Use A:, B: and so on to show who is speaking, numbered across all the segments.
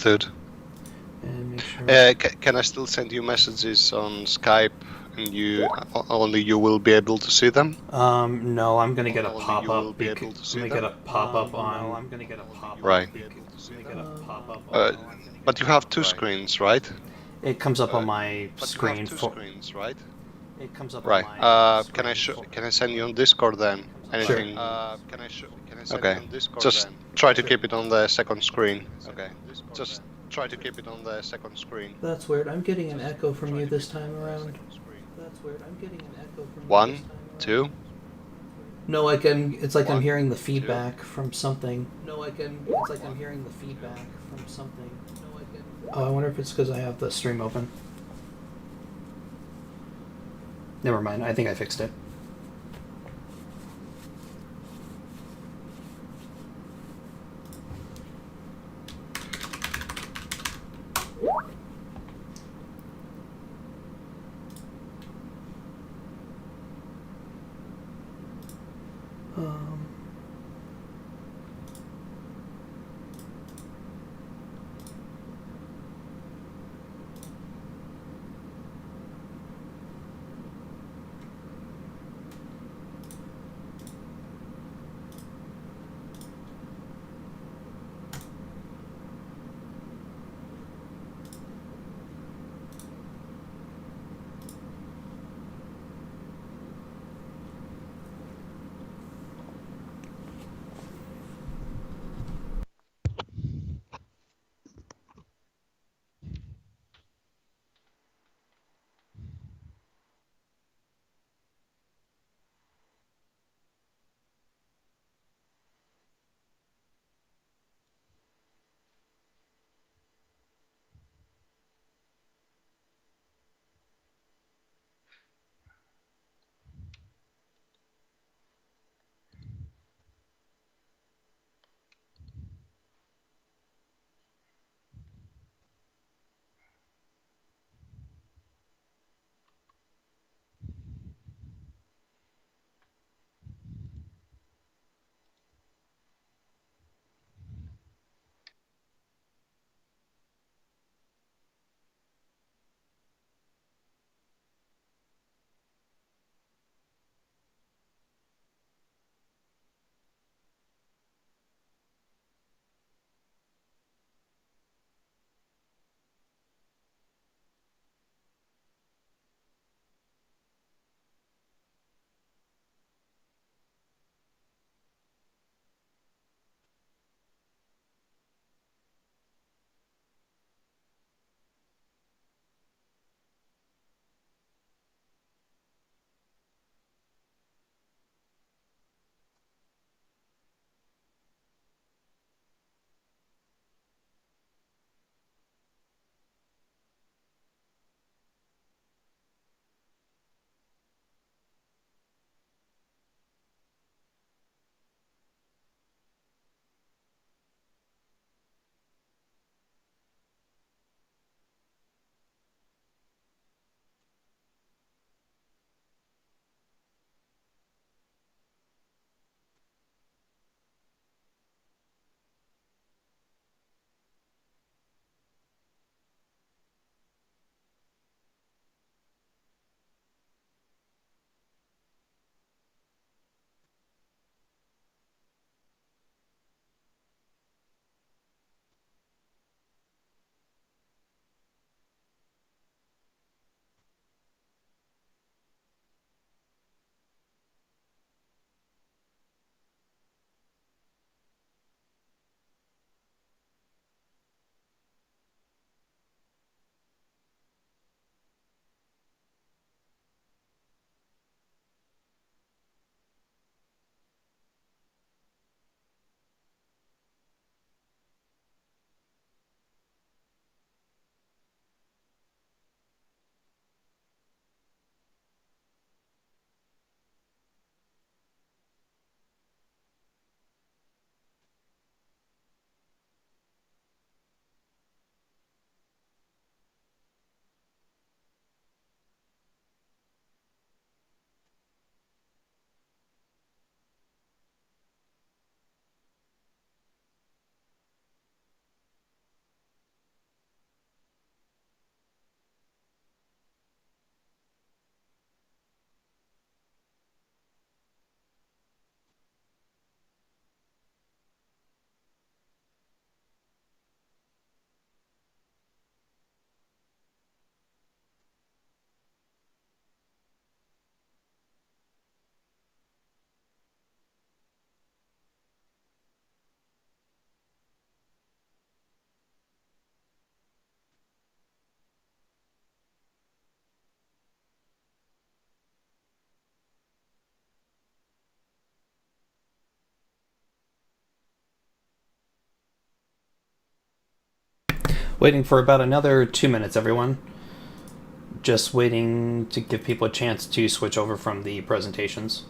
A: Understood.
B: And make sure.
A: Can I still send you messages on Skype, and only you will be able to see them?
B: No, I'm gonna get a
A: Only
B: pop
A: you will
B: up.
A: be able to see
B: I'm
A: them?
B: gonna get a pop up on.
A: No,
B: I'm gonna get a pop up.
A: Right. But you have two screens, right?
B: It comes up on my
A: But
B: screen
A: you have two
B: for.
A: screens, right?
B: It comes up
A: Right.
B: on my.
A: Can I send you on Discord then?
B: Sure.
A: Anything? Okay. Just try to keep it on the second screen. Okay. Just try to keep it on the second screen.
B: That's weird. I'm getting an echo from you this time around. That's weird. I'm getting an echo from you.
A: 1, 2.
B: No, like it's like I'm hearing the
A: 2.
B: feedback from something. No, it's like I'm hearing the feedback from something. Oh, I wonder if it's because I have the stream open. Never mind. I think I fixed it. Waiting for about another 2 minutes, everyone. Just waiting to give people a chance to switch over from the presentations.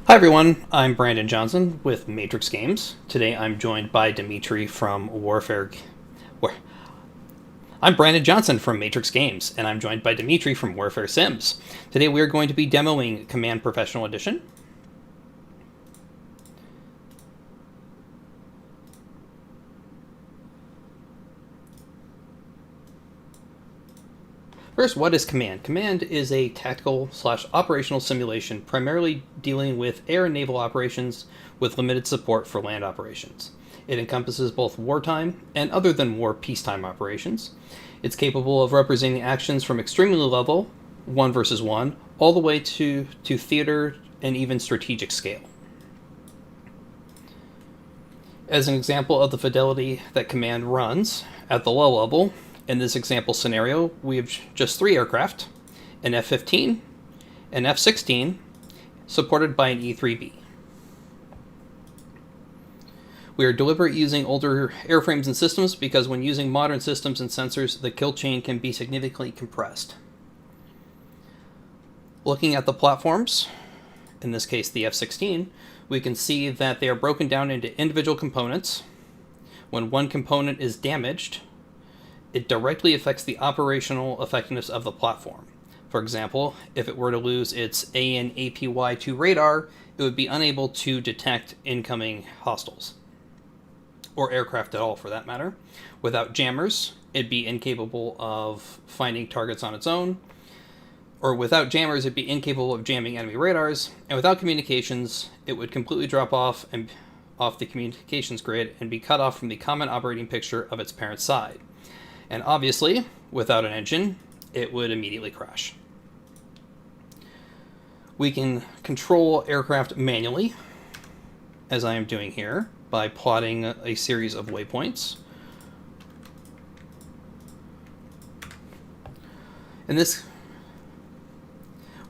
B: Hi everyone, I'm Brandon Johnson with Matrix Games. Today I'm joined by Dimitri from I'm Brandon Johnson from Matrix Games, and I'm joined by Dimitri from Warfare Sims. Today we are going to be demoing Command Professional Edition. First, what is Command? Command is a tactical/operational simulation primarily dealing with air and naval operations with limited support for land operations. It encompasses both wartime and other than war peacetime operations. It's capable of representing actions from extremely low level, 1 versus 1, all the way to theater and even strategic scale. As an example of the fidelity that Command runs at the low level, in this example scenario, we have just 3 aircraft, an F-15, an F-16, supported by an E-3B. We are deliberate using older airframes and systems because when using modern systems and sensors, the kill chain can be significantly compressed. Looking at the platforms, in this case the F-16, we can see that they are broken down into individual components. When one component is damaged, it directly affects the operational effectiveness of the platform. For example, if it were to lose its AN/APY-2 radar, it would be unable to detect incoming hostiles, or aircraft at all for that matter. Without jammers, it'd be incapable of finding targets on its own, or without jammers, it'd be incapable of jamming enemy radars, and without communications, it would completely drop off the communications grid and be cut off from the common operating picture of its parent side. And obviously, without an engine, it would immediately crash. We can control aircraft manually, as I am doing here, by plotting a series of waypoints. In this,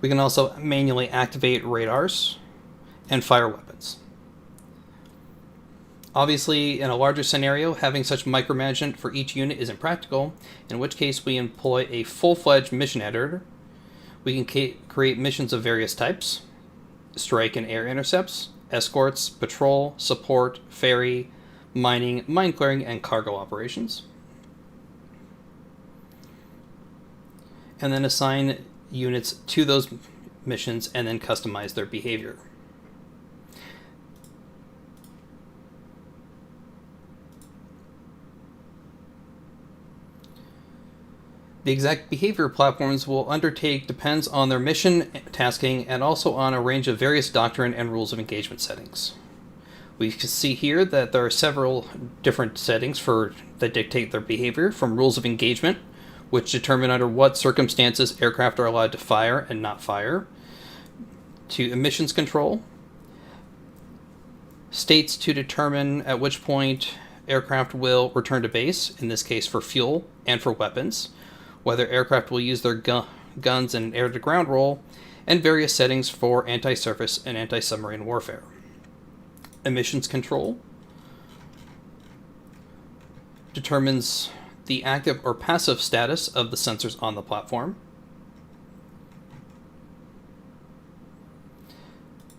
B: we can also manually activate radars and fire weapons. Obviously, in a larger scenario, having such micromanagement for each unit is impractical, in which case we employ a full-fledged mission editor. We can create missions of various types: strike and air intercepts, escorts, patrol, support, ferry, mining, mine clearing, and cargo operations. And then assign units to those missions and then customize their behavior. The exact behavior platforms will undertake depends on their mission, tasking, and also on a range of various doctrine and rules of engagement settings. We can see here that there are several different settings that dictate their behavior, from rules of engagement, which determine under what circumstances aircraft are allowed to fire and not fire, to emissions control, states to determine at which point aircraft will return to base, in this case for fuel and for weapons, whether aircraft will use their guns in an air-to-ground role, and various settings for anti-surface and anti-submarine warfare. Emissions control determines the active or passive status of the sensors on the platform.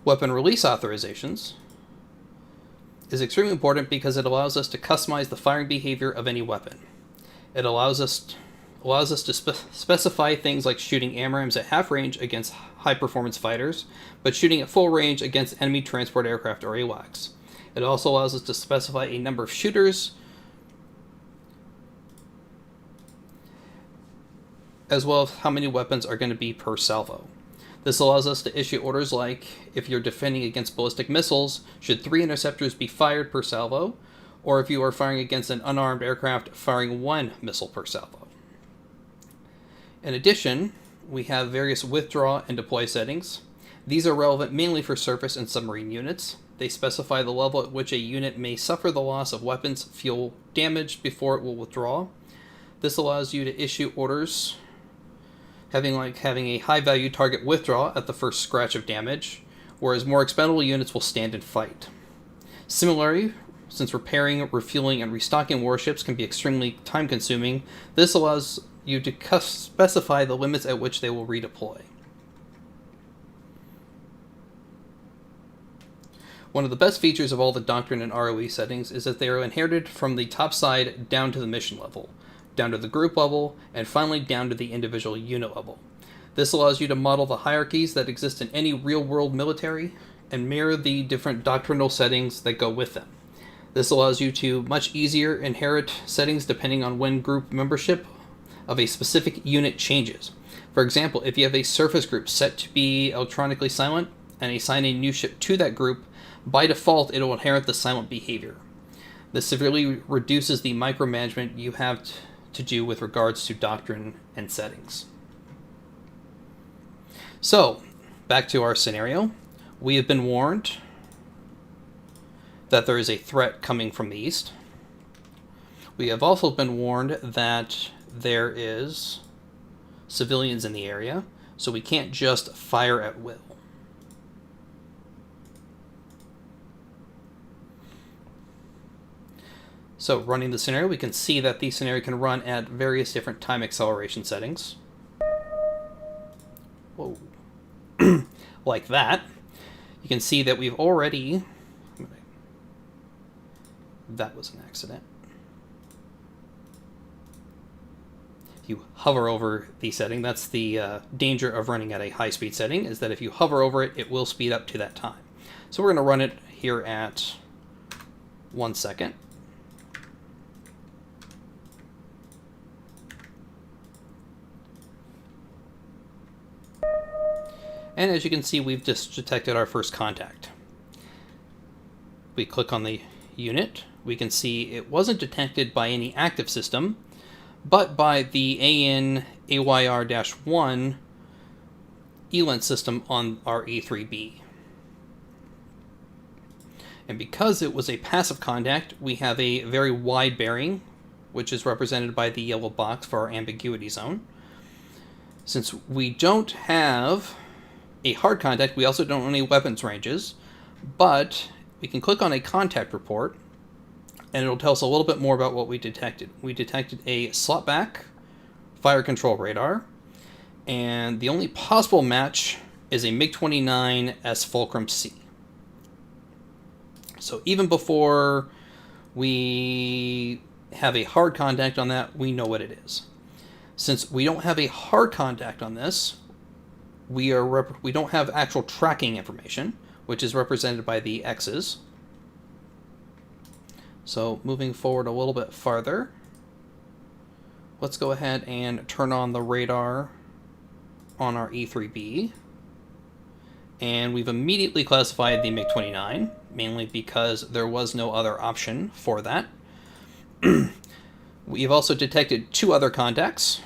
B: Weapon release authorizations is extremely important because it allows us to customize the firing behavior of any weapon. It allows us to specify things like shooting AMRAAMs at half range against high-performance fighters, but shooting at full range against enemy transport aircraft or AWACS. It also allows us to specify a number of shooters, as well as how many weapons are going to be per salvo. This allows us to issue orders like, if you're defending against ballistic missiles, should 3 interceptors be fired per salvo, or if you are firing against an unarmed aircraft, firing 1 missile per salvo. In addition, we have various withdraw and deploy settings. These are relevant mainly for surface and submarine units. They specify the level at which a unit may suffer the loss of weapons, fuel, damage before it will withdraw. This allows you to issue orders having a high-value target withdraw at the first scratch of damage, whereas more expendable units will stand and fight. Similarly, since repairing, refueling, and restocking warships can be extremely time-consuming, this allows you to specify the limits at which they will redeploy. One of the best features of all the doctrine and ROE settings is that they are inherited from the top side down to the mission level, down to the group level, and finally down to the individual unit level. This allows you to model the hierarchies that exist in any real-world military and mirror the different doctrinal settings that go with them. This allows you to much easier inherit settings depending on when group membership of a specific unit changes. For example, if you have a surface group set to be electronically silent and assign a new ship to that group, by default it will inherit the silent behavior. This severely reduces the micromanagement you have to do with regards to doctrine and settings. So, back to our scenario. We have been warned that there is a threat coming from the east. We have also been warned that there is civilians in the area, so we can't just fire at will. So running the scenario, we can see that the scenario can run at various different time acceleration settings. Whoa. Like that. You can see that we've already... That was an accident. You hover over the setting. That's the danger of running at a high-speed setting, is that if you hover over it, it will speed up to that time. So we're going to run it here at 1 second. And as you can see, we've just detected our first contact. We click on the unit. We can see it wasn't detected by any active system, but by the AN AYR-1 ELINT system on our E3B. And because it was a passive contact, we have a very wide bearing, which is represented by the yellow box for our ambiguity zone. Since we don't have a hard contact, we also don't have any weapons ranges, but we can click on a contact report, and it'll tell us a little bit more about what we detected. We detected a slot back fire control radar, and the only possible match is a MiG-29S Fulcrum C. So even before we have a hard contact on that, we know what it is. Since we don't have a hard contact on this, we don't have actual tracking information, which is represented by the X's. So moving forward a little bit farther, let's go ahead and turn on the radar on our E3B. And we've immediately classified the MiG-29, mainly because there was no other option for that. We've also detected 2 other contacts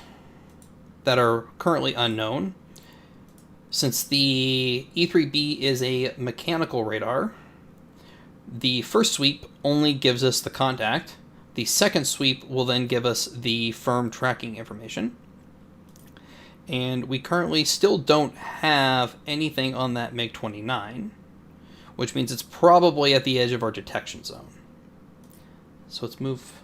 B: that are currently unknown. Since the E3B is a mechanical radar, the first sweep only gives us the contact. The second sweep will then give us the firm tracking information. And we currently still don't have anything on that MiG-29, which means it's probably at the edge of our detection zone. So let's move.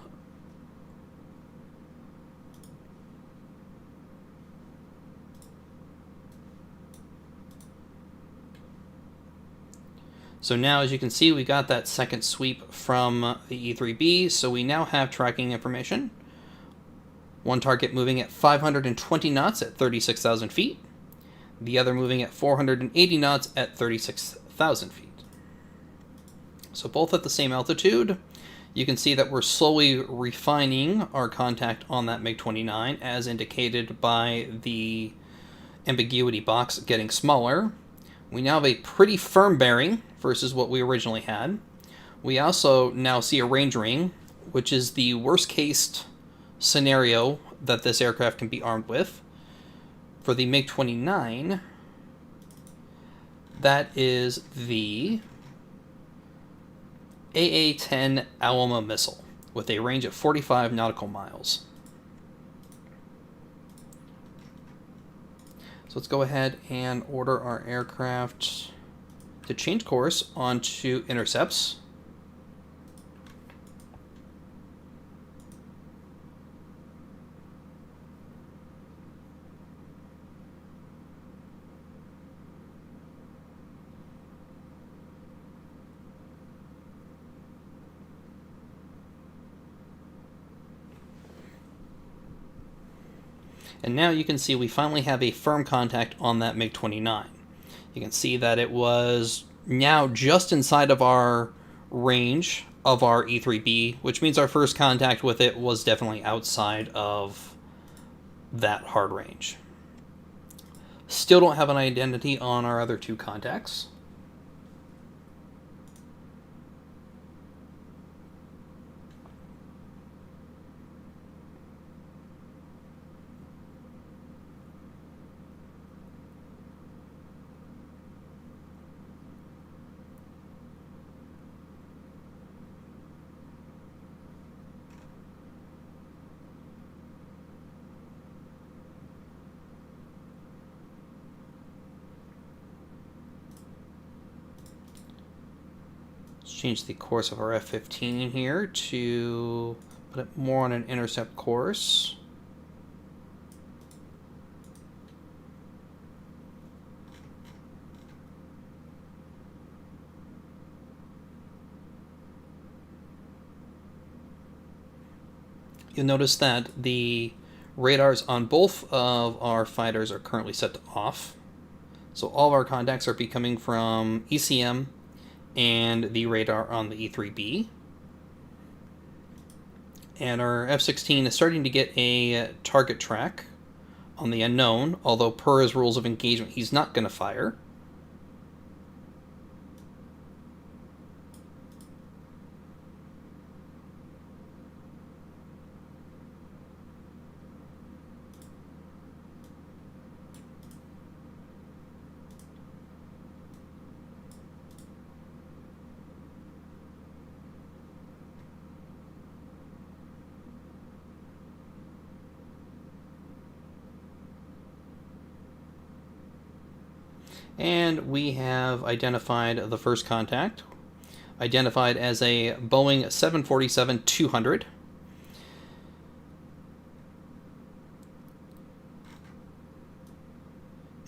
B: So now, as you can see, we got that second sweep from the E3B, so we now have tracking information. One target moving at 520 knots at 36,000 feet. The other moving at 480 knots at 36,000 feet. So both at the same altitude. You can see that we're slowly refining our contact on that MiG-29, as indicated by the ambiguity box getting smaller. We now have a pretty firm bearing versus what we originally had. We also now see a range ring, which is the worst case scenario that this aircraft can be armed with. For the MiG-29, that is the AA-10 Alma missile with a range of 45 nautical miles. So let's go ahead and order our aircraft to change course onto intercepts. And now you can see we finally have a firm contact on that MiG-29. You can see that it was now just inside of our range of our E3B, which means our first contact with it was definitely outside of that hard range. Still don't have an identity on our other 2 contacts. Change the course of our F-15 here to put it more on an intercept course. You'll notice that the radars on both of our fighters are currently set to off. So all of our contacts are coming from ECM and the radar on the E3B. And our F-16 is starting to get a target track on the unknown, although per his rules of engagement, he's not going to fire. And we have identified the first contact, identified as a Boeing 747-200.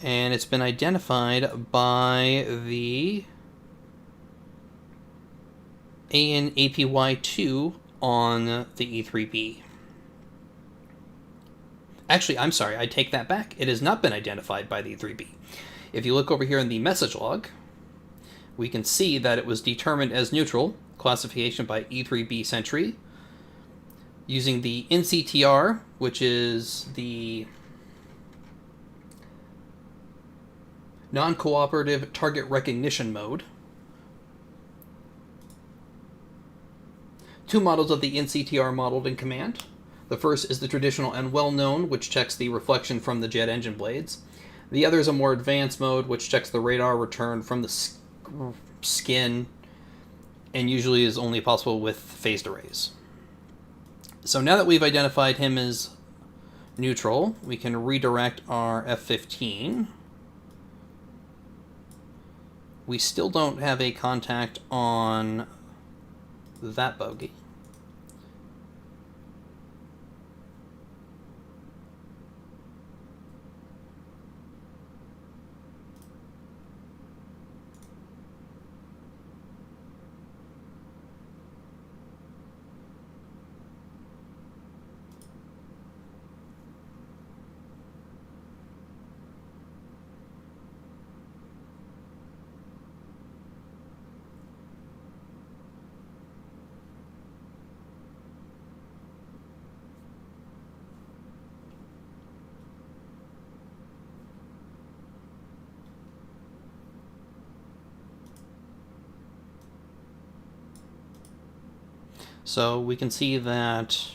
B: And it's been identified by the AN/APY-2 on the E3B. Actually, I'm sorry, I take that back. It has not been identified by the E3B. If you look over here in the message log, we can see that it was determined as neutral, classification by E3B Sentry, using the NCTR, which is the non-cooperative target recognition mode. Two models of the NCTR modeled in command. The first is the traditional and well-known, which checks the reflection from the jet engine blades. The other is a more advanced mode, which checks the radar return from the skin, and usually is only possible with phased arrays. So now that we've identified him as neutral, we can redirect our F-15. We still don't have a contact on that bogey. So we can see that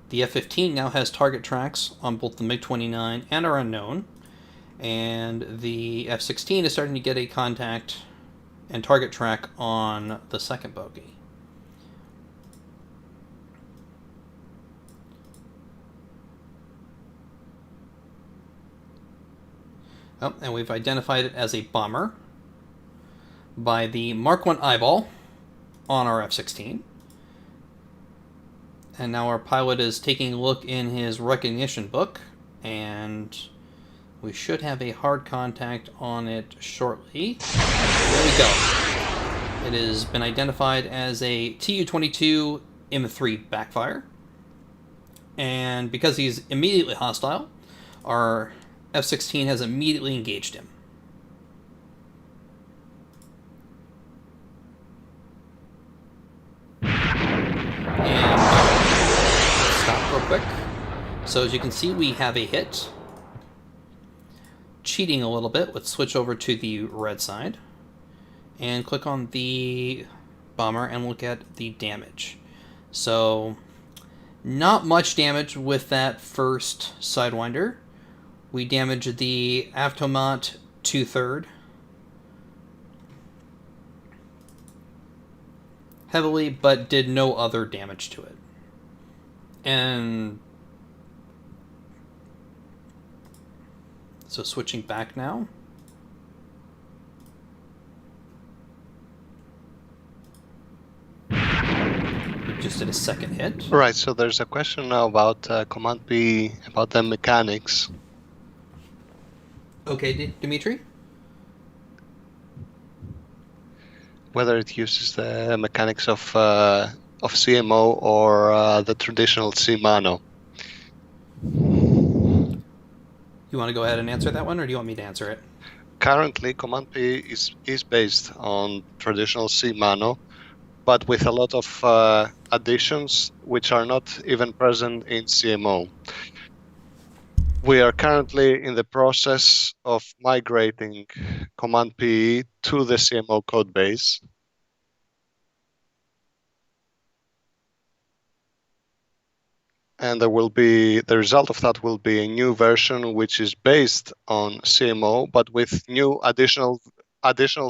B: the F-15 now has target tracks on both the MiG-29 and our unknown, and the F-16 is starting to get a contact and target track on the second bogey. Oh, and we've identified it as a bomber by the Mark 1 eyeball on our F-16. And now our pilot is taking a look in his recognition book, and we should have a hard contact on it shortly. There we go. It has been identified as a Tu-22 M3 backfire. And because he's immediately hostile, our F-16 has immediately engaged him. Quick. So as you can see, we have a hit. Cheating a little bit, let's switch over to the red side and click on the bomber and look at the damage. So not much damage with that first Sidewinder. We damaged the Avtomat 2/3 heavily, but did no other damage to it. And so switching back now. We just did a second hit.
A: Right, so there's a question now about Command P, about the mechanics.
B: Okay, Dimitri?
A: Whether it uses the mechanics of CMO or the traditional C-Mano.
B: You want to go ahead and answer that one, or do you want me to answer it?
A: Currently, Command P is based on traditional C-Mano, but with a lot of additions which are not even present in CMO. We are currently in the process of migrating Command P to the CMO code base. And there will be, the result of that will be a new version which is based on CMO, but with new additional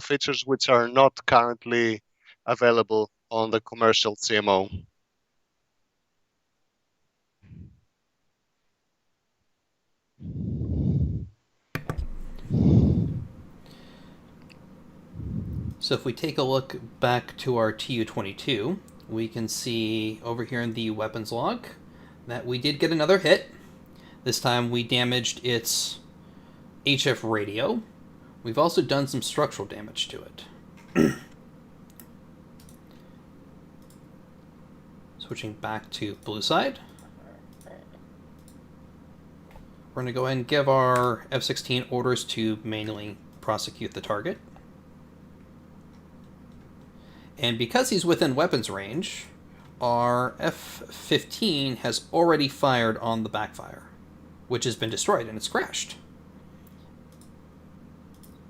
A: features which are not currently available on the commercial CMO.
B: So if we take a look back to our Tu-22, we can see over here in the weapons log that we did get another hit. This time we damaged its HF radio. We've also done some structural damage to it. Switching back to blue side. We're going to go ahead and give our F-16 orders to manually prosecute the target. And because he's within weapons range, our F-15 has already fired on the backfire, which has been destroyed, and it's crashed.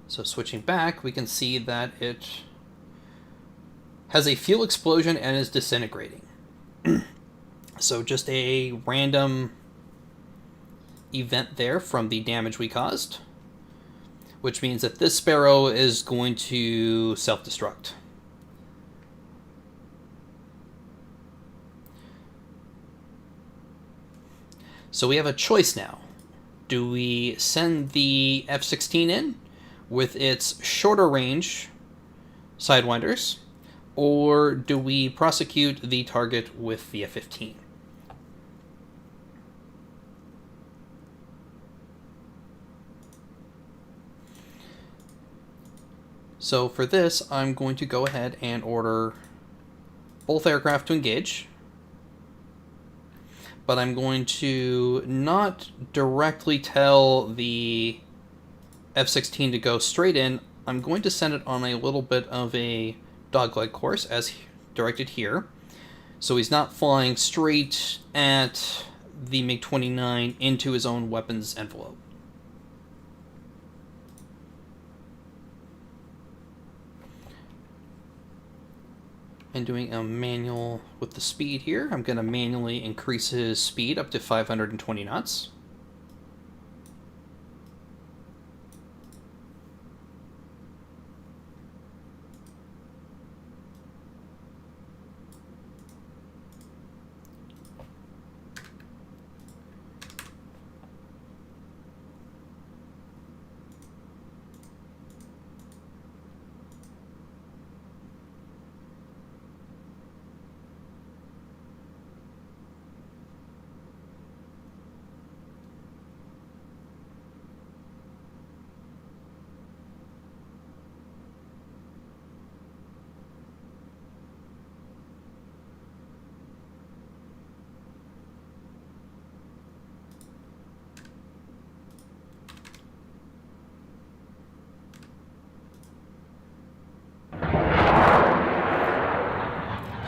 B: So switching back, we can see that it has a fuel explosion and is disintegrating. So just a random event there from the damage we caused, which means that this Sparrow is going to self-destruct. So we have a choice now. Do we send the F-16 in with its shorter range Sidewinders, or do we prosecute the target with the F-15? So for this, I'm going to go ahead and order both aircraft to engage. But I'm going to not directly tell the F-16 to go straight in. I'm going to send it on a little bit of a dogleg course, as directed here. So he's not flying straight at the MiG-29 into his own weapons envelope. And doing a manual with the speed here, I'm going to manually increase his speed up to 520 knots.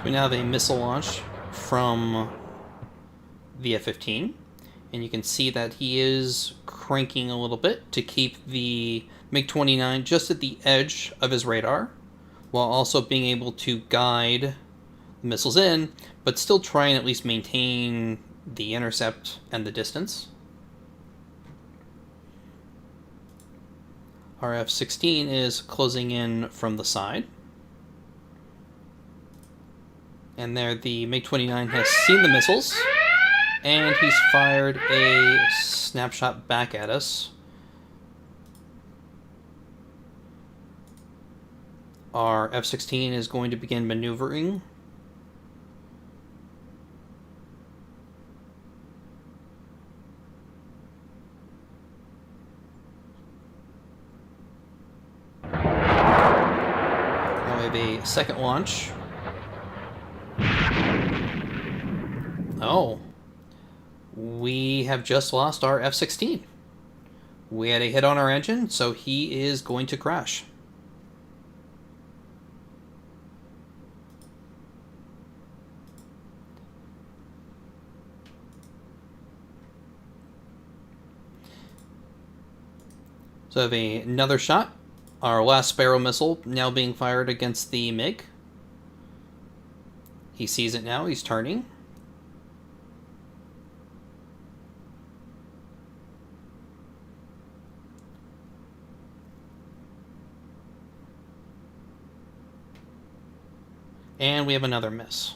B: We now have a missile launch from the F-15, and you can see that he is cranking a little bit to keep the MiG-29 just at the edge of his radar, while also being able to guide the missiles in, but still try and at least maintain the intercept and the distance. Our F-16 is closing in from the side. And there the MiG-29 has seen the missiles, and he's fired a snapshot back at us. Our F-16 is going to begin maneuvering. Now we have a second launch. Oh, we have just lost our F-16. We had a hit on our engine, so he is going to crash. So I have another shot. Our last Sparrow missile now being fired against the MiG. He sees it now, he's turning. And we have another miss.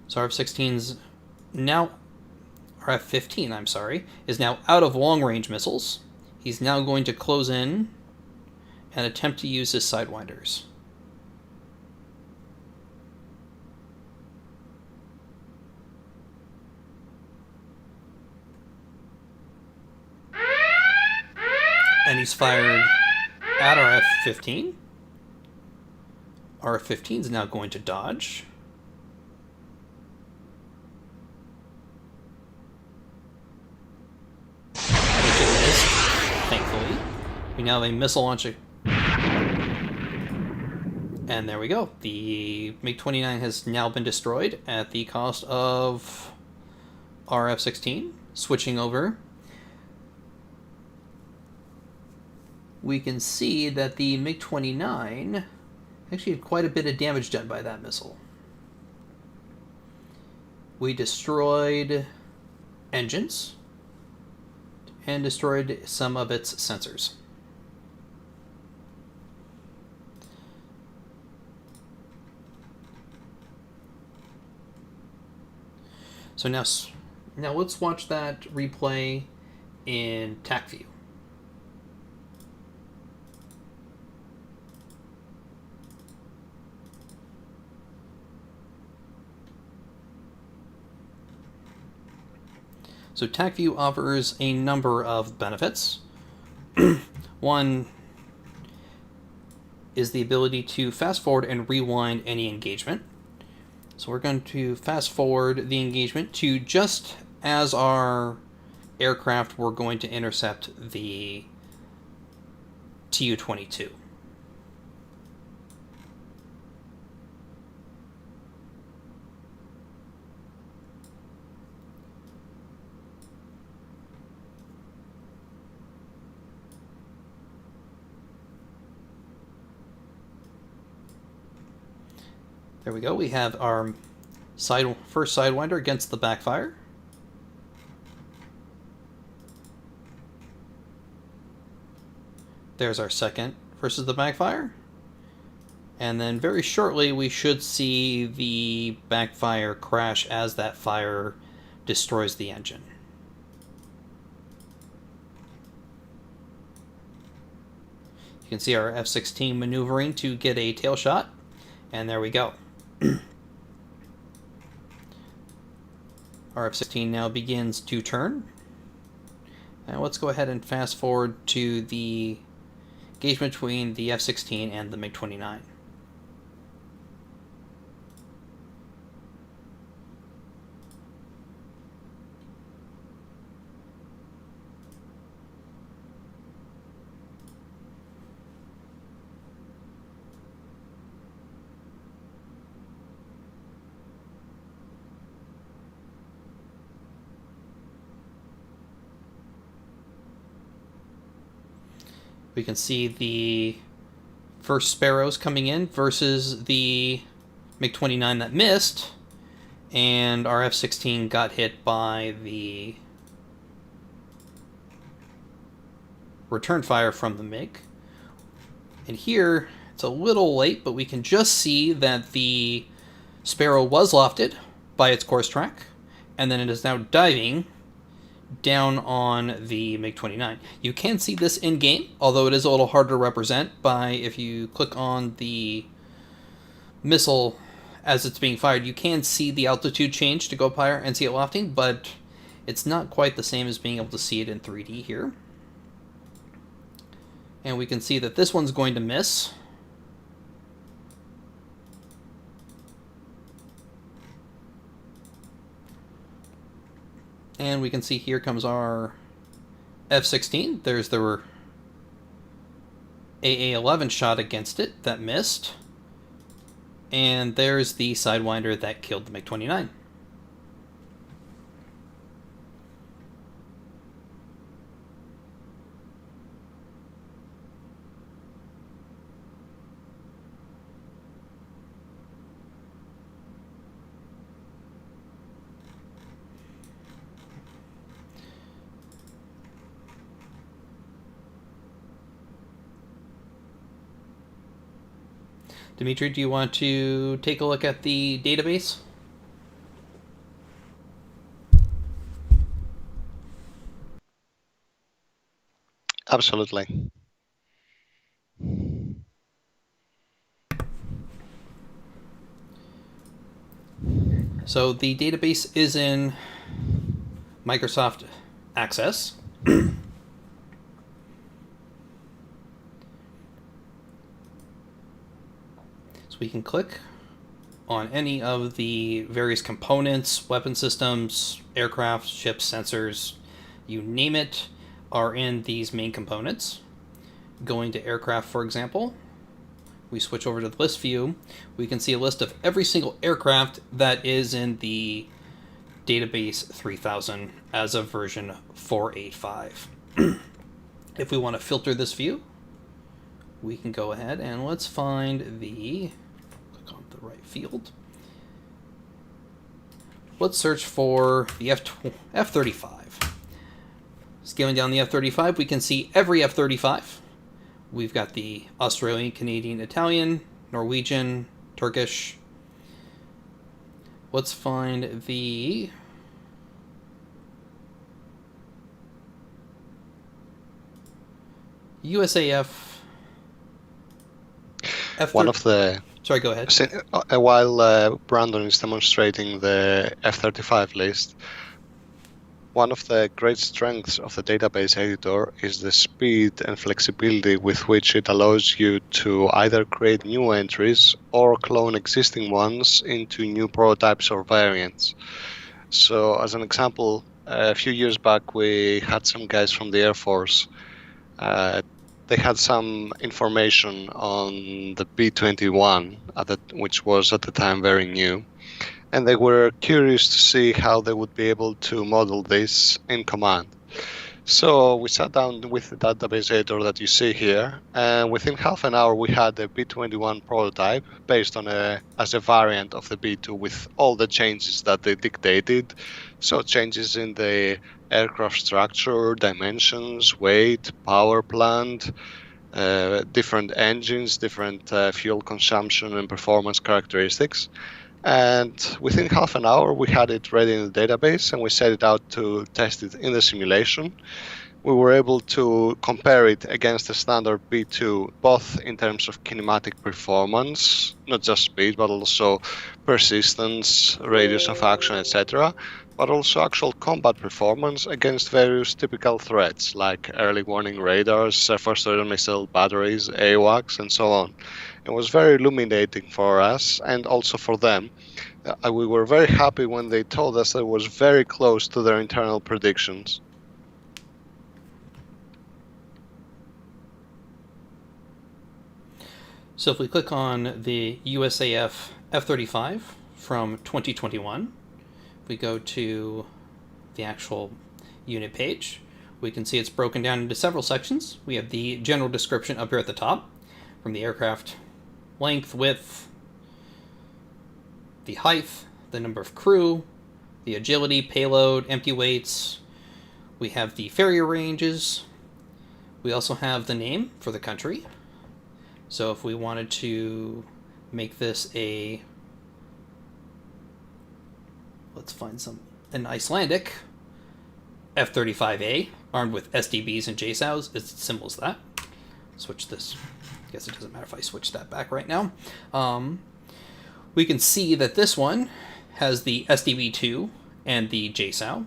B: So our F-16's now, our F-15, I'm sorry, is now out of long-range missiles. He's now going to close in and attempt to use his Sidewinders. And he's fired at our F-15. Our F-15 is now going to dodge. Which it missed, thankfully. We now have a missile launch And there we go. The MiG-29 has now been destroyed at the cost of our F-16. Switching over, we can see that the MiG-29 actually had quite a bit of damage done by that missile. We destroyed engines and destroyed some of its sensors. So now let's watch that replay in Tacview. So Tacview offers a number of benefits. One is the ability to fast forward and rewind any engagement. So we're going to fast forward the engagement to just as our aircraft were going to intercept the Tu-22. There we go. We have our first Sidewinder against the backfire. There's our second versus the backfire. And then very shortly we should see the backfire crash as that fire destroys the engine. You can see our F-16 maneuvering to get a tail shot. And there we go. Our F-16 now begins to turn. Now let's go ahead and fast forward to the engagement between the F-16 and the MiG-29. We can see the first Sparrows coming in versus the MiG-29 that missed, and our F-16 got hit by the return fire from the MiG. And here, it's a little late, but we can just see that the Sparrow was lofted by its course track, and then it is now diving down on the MiG-29. You can see this in-game, although it is a little harder to represent by if you click on the missile as it's being fired, you can see the altitude change to go up higher and see it lofting, but it's not quite the same as being able to see it in 3D here. And we can see that this one's going to miss. And we can see here comes our F-16. There's the AA-11 shot against it that missed. And there's the Sidewinder that killed the MiG-29. Dimitri, do you want to take a look at the database?
A: Absolutely.
B: So the database is in Microsoft Access. We can click on any of the various components, weapon systems, aircraft, ships, sensors, you name it, are in these main components. Going to aircraft, for example, we switch over to the list view, we can see a list of every single aircraft that is in the database 3000 as of version 485. If we want to filter this view, we can go ahead and let's find the, click on the right field. Let's search for the F-35. Scaling down the F-35, we can see every F-35. We've got the Australian, Canadian, Italian, Norwegian, Turkish. Let's find the USAF F-30.
A: One of the
B: Sorry, go ahead.
A: while Brandon is demonstrating the F-35 list, one of the great strengths of the database editor is the speed and flexibility with which it allows you to either create new entries or clone existing ones into new prototypes or variants. So as an example, a few years back we had some guys from the Air Force. They had some information on the B-21, which was at the time very new. And they were curious to see how they would be able to model this in command. So we sat down with the database editor that you see here, and within half an hour we had a B-21 prototype based on as a variant of the B-2 with all the changes that they dictated. So changes in the aircraft structure, dimensions, weight, power plant, different engines, different fuel consumption and performance characteristics. And within half an hour, we had it ready in the database, and we set it out to test it in the simulation. We were able to compare it against the standard B2, both in terms of kinematic performance, not just speed, but also persistence, radius of action, etc., but also actual combat performance against various typical threats like early warning radars, surface-to-air missile batteries, AWACS, and so on. It was very illuminating for us and also for them. We were very happy when they told us that it was very close to their internal predictions.
B: So if we click on the USAF F-35 from 2021, if we go to the actual unit page, we can see it's broken down into several sections. We have the general description up here at the top, from the aircraft length, width, the height, the number of crew, the agility, payload, empty weights. We have the farrier ranges. We also have the name for the country. So if we wanted to make this let's find an Icelandic F-35A armed with SDBs and JSOWs, it symbols that. Switch this. I guess it doesn't matter if I switch that back right now. We can see that this one has the SDB-2 and the JSOW,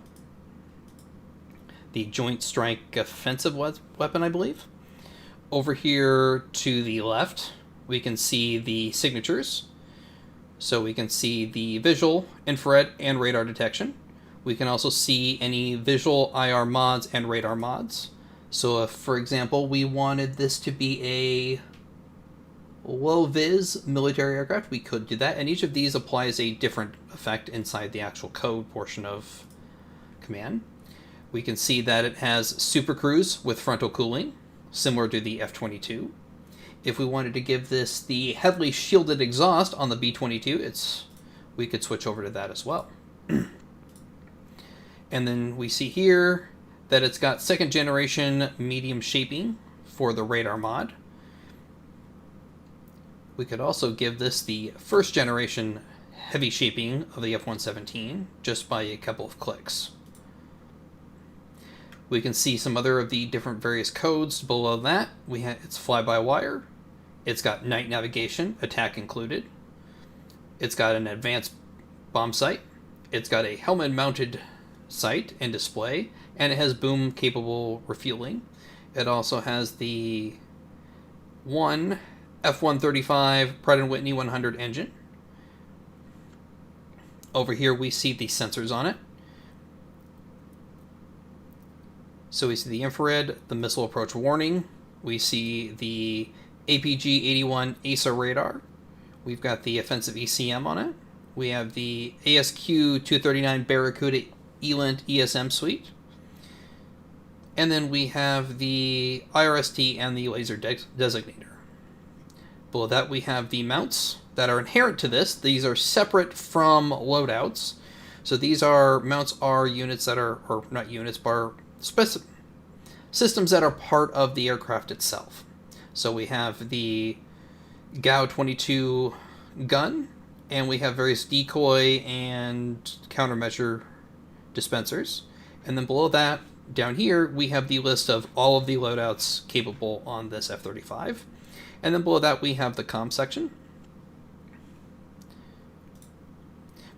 B: the Joint Strike Offensive Weapon, I believe. Over here to the left, we can see the signatures. So we can see the visual, infrared, and radar detection. We can also see any visual IR mods and radar mods. So if, for example, we wanted this to be a low-vis military aircraft, we could do that. And each of these applies a different effect inside the actual code portion of command. We can see that it has super cruise with frontal cooling, similar to the F-22. If we wanted to give this the heavily shielded exhaust on the B-22, we could switch over to that as well. And then we see here that it's got second generation medium shaping for the radar mod. We could also give this the first generation heavy shaping of the F-117 just by a couple of clicks. We can see some other of the different various codes below that. It's fly-by-wire. It's got night navigation, attack included. It's got an advanced bomb sight. It's got a helmet-mounted sight and display, and it has boom-capable refueling. It also has the one F-135 Pratt & Whitney 100 engine. Over here we see the sensors on it. So we see the infrared, the missile approach warning. We see the APG-81 ASA radar. We've got the offensive ECM on it. We have the ASQ-239 Barracuda ELINT ESM suite. And then we have the IRST and the laser designator. Below that we have the mounts that are inherent to this. These are separate from loadouts. So these are mounts are units that are, or not units, but are systems that are part of the aircraft itself. So we have the GAU-22 gun, and we have various decoy and countermeasure dispensers. And then below that, down here, we have the list of all of the loadouts capable on this F-35. And then below that, we have the comm section.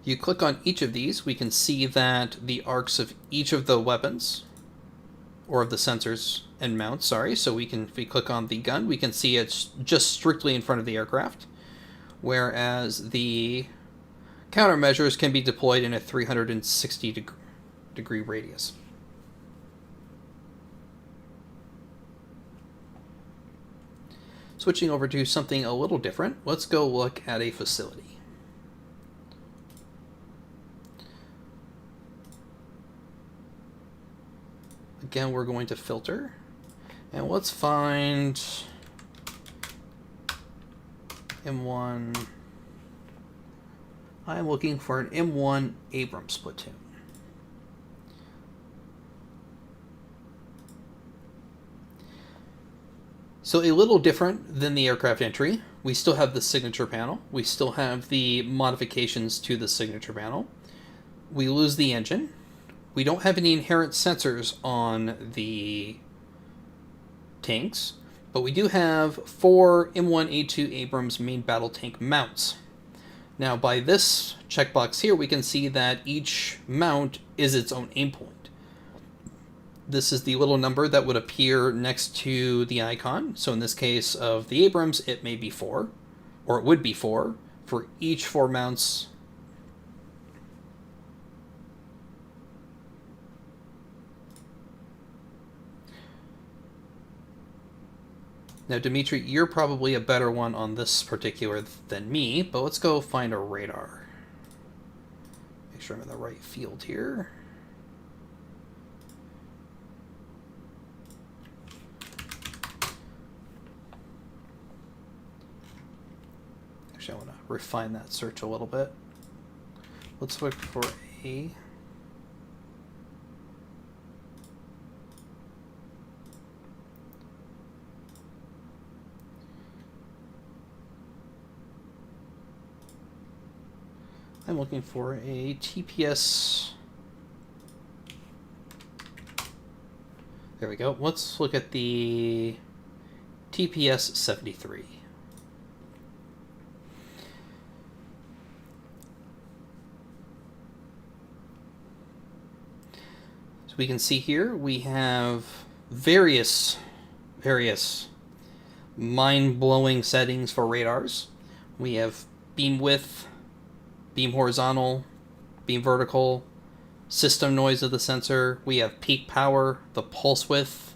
B: If you click on each of these, we can see that the arcs of each of the weapons, or of the sensors and mounts, sorry. So if we click on the gun, we can see it's just strictly in front of the aircraft, whereas the countermeasures can be deployed in a 360-degree radius. Switching over to something a little different, let's go look at a facility. Again, we're going to filter, and let's find M1. I'm looking for an M1 Abrams platoon. So a little different than the aircraft entry. We still have the signature panel. We still have the modifications to the signature panel. We lose the engine. We don't have any inherent sensors on the tanks, but we do have 4 M1A2 Abrams main battle tank mounts. Now, by this checkbox here, we can see that each mount is its own aim point. This is the little number that would appear next to the icon. So in this case of the Abrams, it may be 4, or it would be 4, for each 4 mounts. Now, Dimitri, you're probably a better one on this particular than me, but let's go find a radar. Make sure I'm in the right field here. Actually, I want to refine that search a little bit. Let's look for a... I'm looking for a TPS. There we go. Let's look at the TPS 73. So we can see here we have various mind-blowing settings for radars. We have beam width, beam horizontal, beam vertical, system noise of the sensor. We have peak power, the pulse width,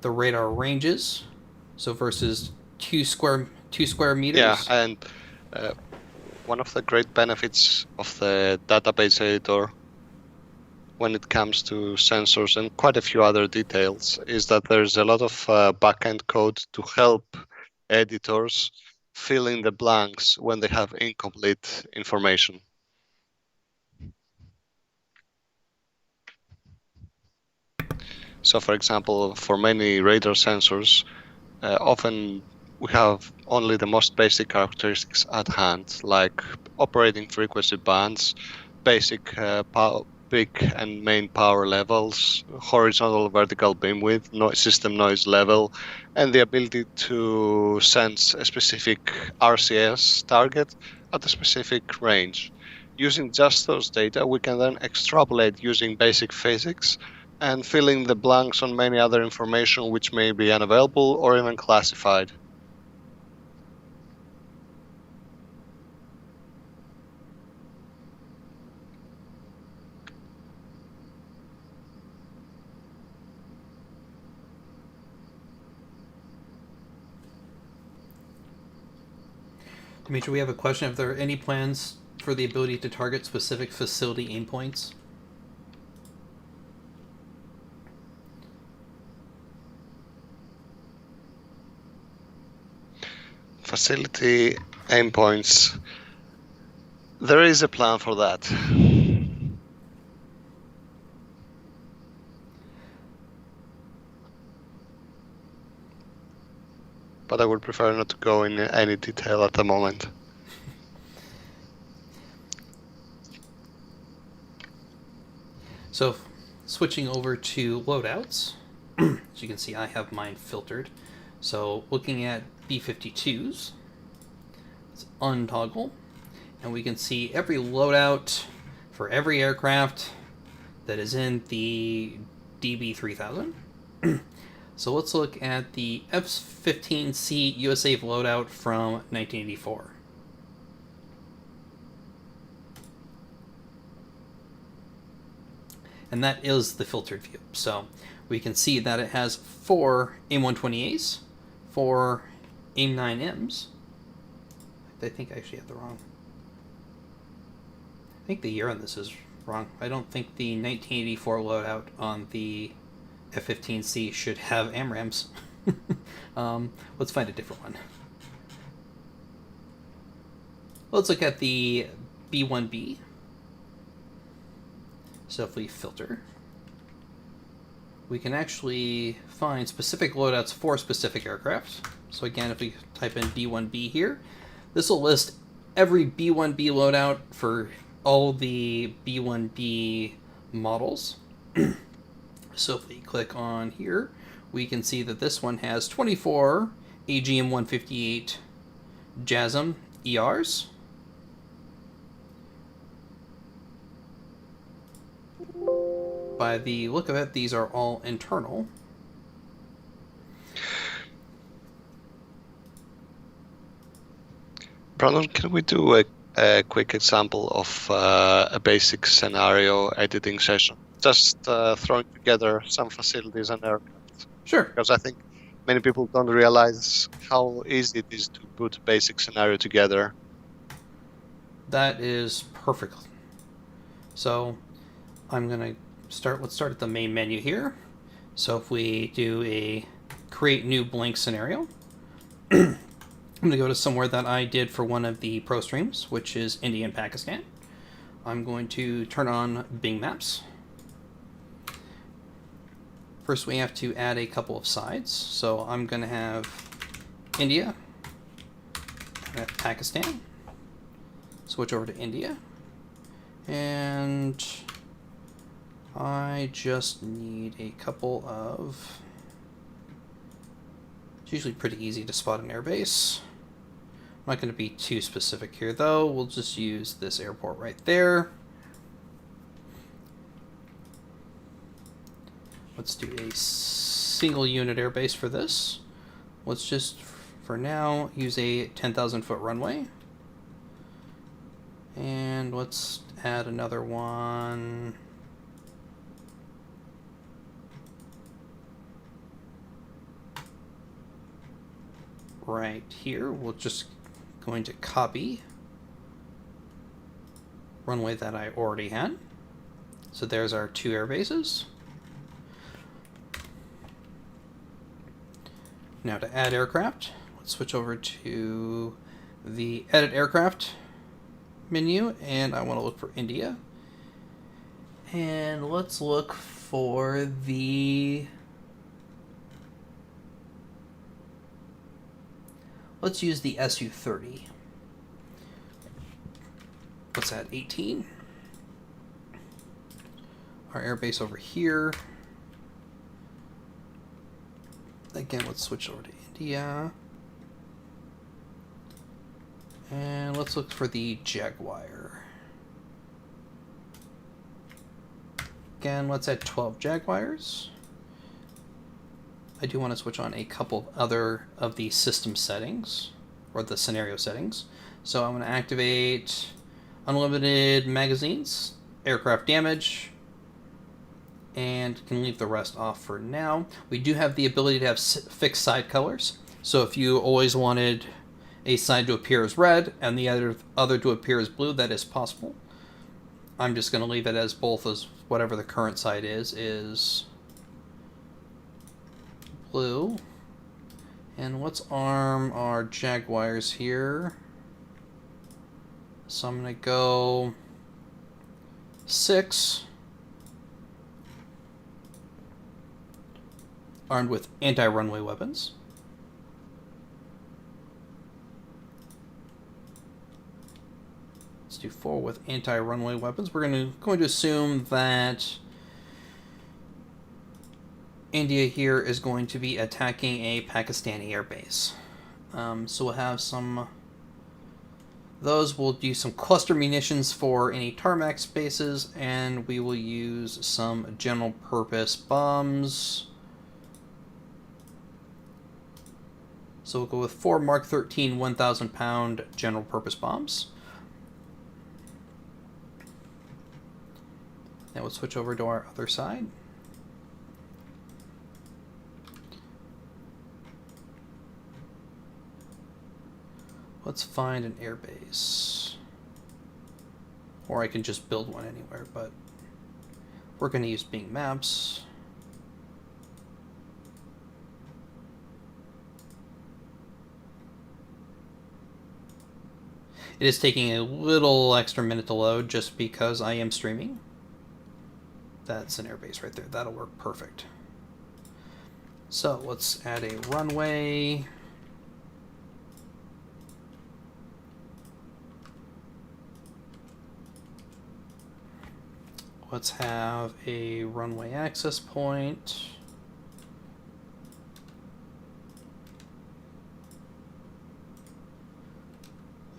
B: the radar ranges, so versus 2 square meters.
A: Yeah, and one of the great benefits of the database editor when it comes to sensors and quite a few other details is that there's a lot of backend code to help editors fill in the blanks when they have incomplete information. So, for example, for many radar sensors, often we have only the most basic characteristics at hand, like operating frequency bands, basic peak and main power levels, horizontal vertical beam width, system noise level, and the ability to sense a specific RCS target at a specific range. Using just those data, we can then extrapolate using basic physics and fill in the blanks on many other information which may be unavailable or even classified.
B: Dimitri, we have a question. If there are any plans for the ability to target specific facility aim points?
A: Facility aim points. There is a plan for that. But I would prefer not to go in any detail at the moment.
B: So, switching over to loadouts, as you can see, I have mine filtered. So, looking at B-52s, let's untoggle, and we can see every loadout for every aircraft that is in the DB3000. So let's look at the F-15C USAF loadout from 1984. And that is the filtered view. So we can see that it has 4 AIM-120As, 4 AIM-9Ms. I think I actually have the wrong. I think the year on this is wrong. I don't think the 1984 loadout on the F-15C should have AMRAAMs. Let's find a different one. Let's look at the B-1B. So if we filter, we can actually find specific loadouts for specific aircraft. So again, if we type in B-1B here, this will list every B-1B loadout for all the B-1B models. So if we click on here, we can see that this one has 24 AGM-158 JASM ERs. By the look of it, these are all internal.
A: Brandon, can we do a quick example of a basic scenario editing session? Just throwing together some facilities and aircraft.
B: Sure.
A: Because I think many people don't realize how easy it is to put a basic scenario together.
B: That is perfect. So I'm going to let's start at the main menu here. So if we do a create new blank scenario, I'm going to go to somewhere that I did for one of the pro streams, which is India and Pakistan. I'm going to turn on Bing Maps. First, we have to add a couple of sides. So I'm going to have India, Pakistan, switch over to India, and I just need a couple of... It's usually pretty easy to spot an airbase. I'm not going to be too specific here, though. We'll just use this airport right there. Let's do a single unit airbase for this. Let's just, for now, use a 10,000 foot runway. And let's add another one. Right here. We're just going to copy runway that I already had. So there's our 2 air bases. Now to add aircraft, let's switch over to the edit aircraft menu, and I want to look for India. And let's look for the... Let's use the Su-30. Let's add 18. Our airbase over here. Again, let's switch over to India. And let's look for the Jaguar. Again, let's add 12 Jaguars. I do want to switch on a couple of other of the system settings, or the scenario settings. So I'm going to activate unlimited magazines, aircraft damage, and can leave the rest off for now. We do have the ability to have fixed side colors. So if you always wanted a side to appear as red and the other to appear as blue, that is possible. I'm just going to leave it as both, as whatever the current side is blue. And let's arm our Jaguars here. So I'm going to go 6. Armed with anti-runway weapons. Let's do 4 with anti-runway weapons. We're going to assume that India here is going to be attacking a Pakistani airbase. So we'll have some... Those will do some cluster munitions for any tarmac spaces, and we will use some general purpose bombs. So we'll go with 4 Mark 13 1,000 pound general purpose bombs. Now we'll switch over to our other side. Let's find an airbase. Or I can just build one anywhere, but we're going to use Bing Maps. It is taking a little extra minute to load just because I am streaming. That's an airbase right there. That'll work perfect. So let's add a runway. Let's have a runway access point.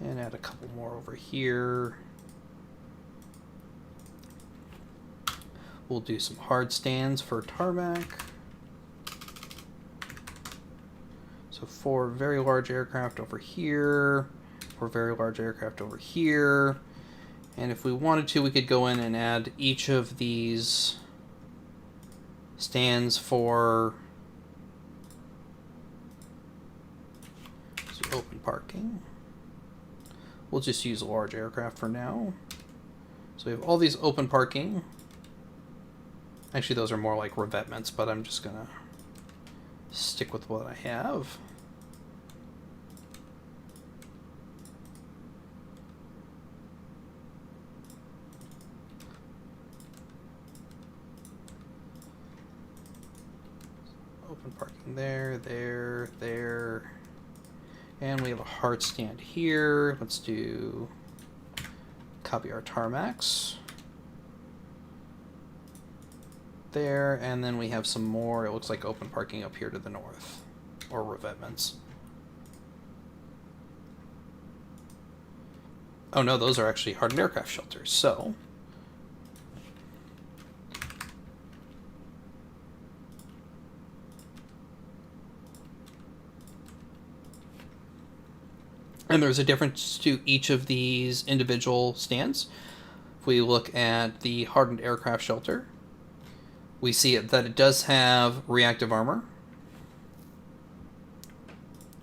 B: And add a couple more over here. We'll do some hard stands for tarmac. So 4 very large aircraft over here, 4 very large aircraft over here. And if we wanted to, we could go in and add each of these stands for open parking. We'll just use a large aircraft for now. So we have all these open parking. Actually, those are more like revetments, but I'm just going to stick with what I have. Open parking there, there. And we have a hard stand here. Let's do copy our tarmacs. There, and then we have some more, it looks like open parking up here to the north, or revetments. Oh no, those are actually hardened aircraft shelters, so... And there's a difference to each of these individual stands. If we look at the hardened aircraft shelter, we see that it does have reactive armor,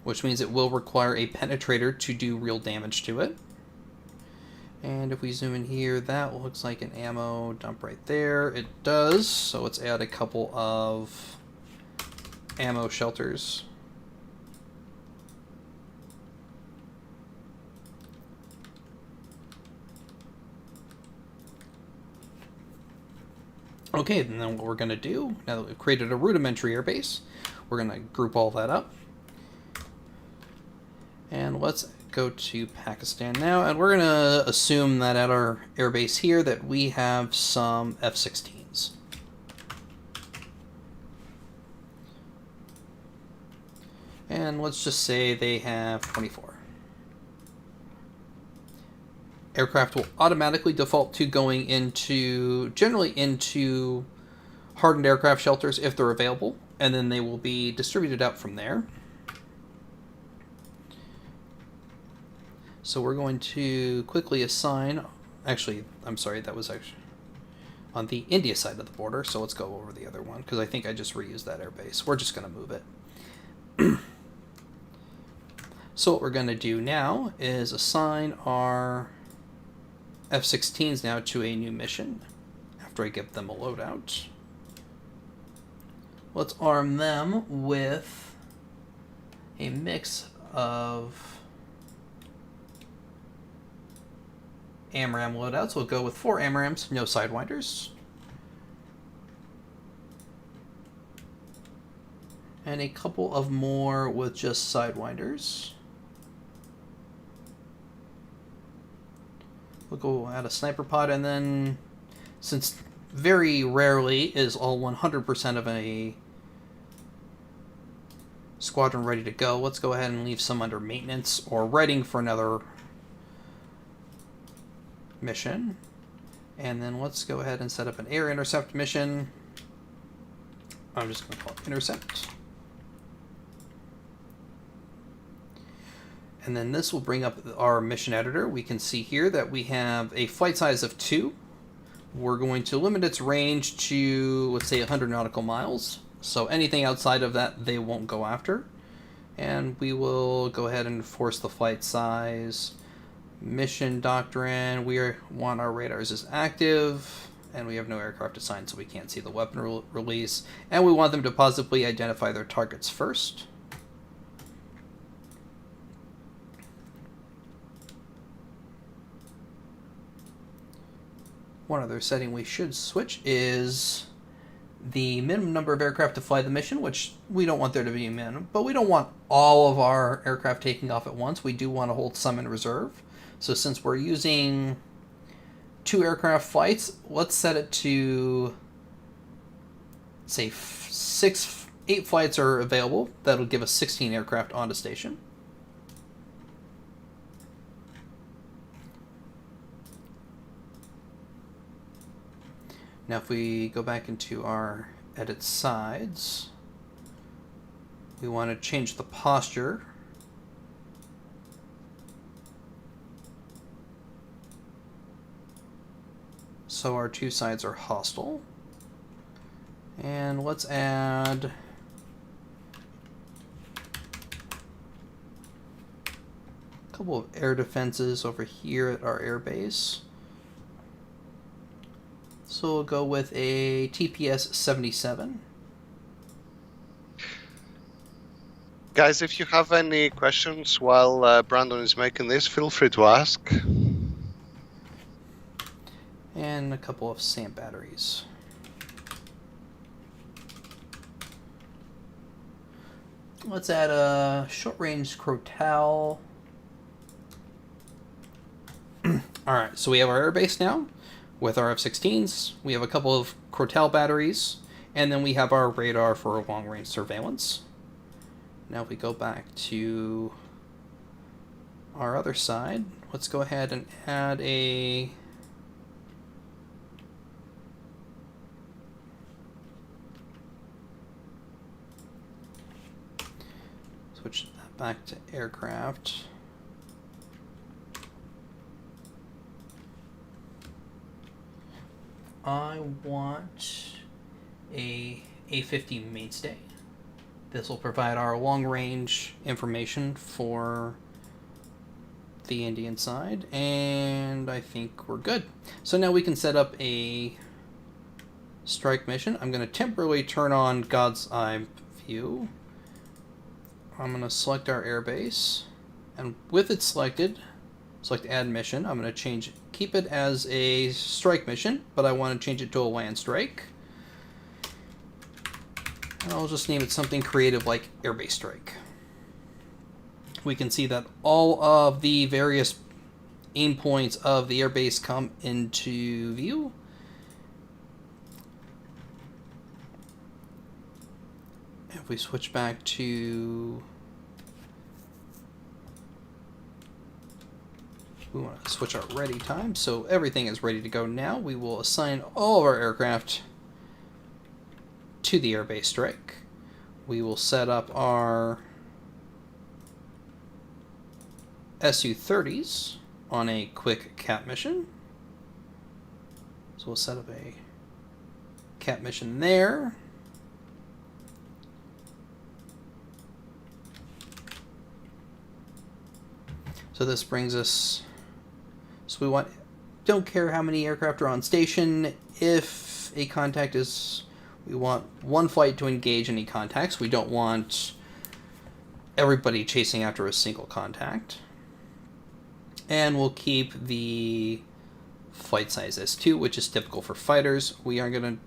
B: which means it will require a penetrator to do real damage to it. And if we zoom in here, that looks like an ammo dump right there. It does, so let's add a couple of ammo shelters. Okay, and then what we're going to do, now that we've created a rudimentary airbase, we're going to group all that up. And let's go to Pakistan now, and we're going to assume that at our airbase here that we have some F-16s. And let's just say they have 24. Aircraft will automatically default to going into, generally into hardened aircraft shelters if they're available, and then they will be distributed out from there. So we're going to quickly assign, actually, I'm sorry, that was actually on the India side of the border, so let's go over the other one, because I think I just reused that airbase. We're just going to move it. So what we're going to do now is assign our F-16s now to a new mission after I give them a loadout. Let's arm them with a mix of AMRAAM loadouts. We'll go with 4 AMRAAMs, no Sidewinders. And a couple of more with just Sidewinders. We'll go add a sniper pod, and then, since very rarely is all 100% of a squadron ready to go, let's go ahead and leave some under maintenance or readying for another mission. And then let's go ahead and set up an air intercept mission. I'm just going to call it intercept. And then this will bring up our mission editor. We can see here that we have a flight size of 2. We're going to limit its range to, let's say, 100 nautical miles. So anything outside of that, they won't go after. And we will go ahead and force the flight size. Mission doctrine, we want our radars as active. And we have no aircraft assigned, so we can't see the weapon release. And we want them to positively identify their targets first. One other setting we should switch is the minimum number of aircraft to fly the mission, which we don't want there to be a minimum, but we don't want all of our aircraft taking off at once. We do want to hold some in reserve. So since we're using 2 aircraft flights, let's set it to, say, 8 flights are available. That'll give us 16 aircraft onto station. Now if we go back into our edit sides, we want to change the posture. So our 2 sides are hostile. And let's add a couple of air defenses over here at our air base. So we'll go with a TPS 77.
A: Guys, if you have any questions while Brandon is making this, feel free to ask.
B: And a couple of SAM batteries. Let's add a short-range Crotal. Alright, so we have our airbase now with our F-16s. We have a couple of Crotal batteries, and then we have our radar for long-range surveillance. Now if we go back to our other side, let's go ahead and add a switch that back to aircraft. I want a A50 mainstay. This will provide our long-range information for the Indian side, and I think we're good. So now we can set up a strike mission. I'm going to temporarily turn on God's Eye view. I'm going to select our airbase, and with it selected, select add mission. I'm going to keep it as a strike mission, but I want to change it to a land strike. And I'll just name it something creative like airbase strike. We can see that all of the various aim points of the airbase come into view. If we switch back to, we want to switch our ready time, so everything is ready to go now. We will assign all of our aircraft to the airbase strike. We will set up our Su-30s on a quick cap mission. So we'll set up a cap mission there. So this brings us... So don't care how many aircraft are on station. If a contact is... We want one flight to engage any contacts. We don't want everybody chasing after a single contact. And we'll keep the flight size as 2, which is typical for fighters. We are going to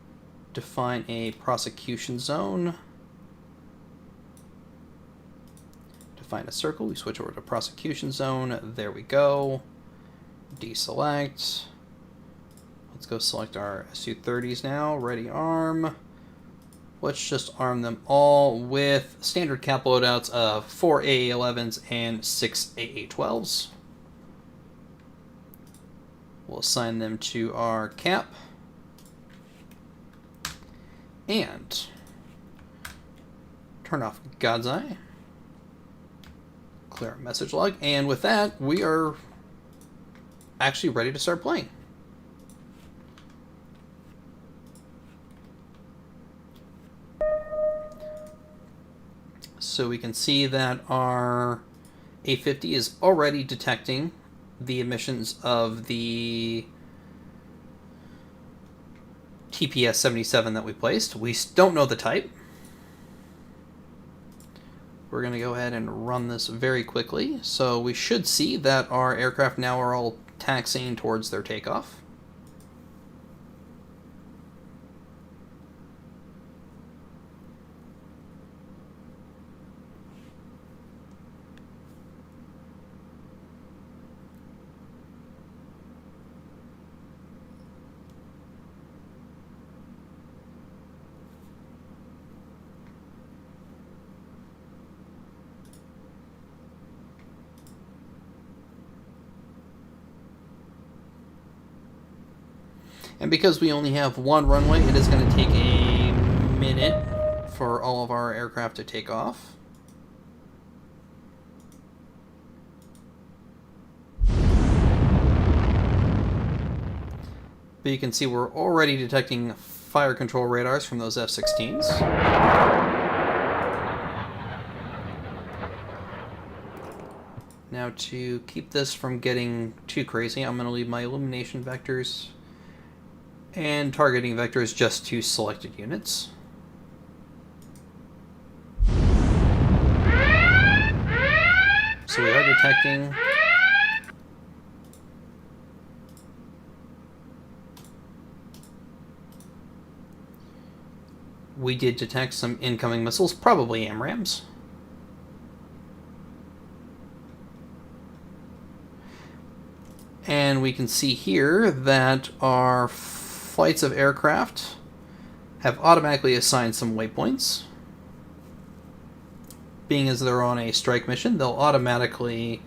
B: define a prosecution zone. Define a circle. We switch over to prosecution zone. There we go. Deselect. Let's go select our Su-30s now. Ready arm. Let's just arm them all with standard cap loadouts of 4 AA-11s and 6 AA-12s. We'll assign them to our cap. And turn off God's Eye. Clear our message log. And with that, we are actually ready to start playing. So we can see that our A50 is already detecting the emissions of the TPS-77 that we placed. We don't know the type. We're going to go ahead and run this very quickly. So we should see that our aircraft now are all taxiing towards their takeoff. And because we only have one runway, it is going to take a minute for all of our aircraft to take off. But you can see we're already detecting fire control radars from those F-16s. Now to keep this from getting too crazy, I'm going to leave my illumination vectors and targeting vectors just to selected units. So we are detecting we did detect some incoming missiles, probably AMRAAMs. And we can see here that our flights of aircraft have automatically assigned some waypoints. Being as they're on a strike mission, they'll automatically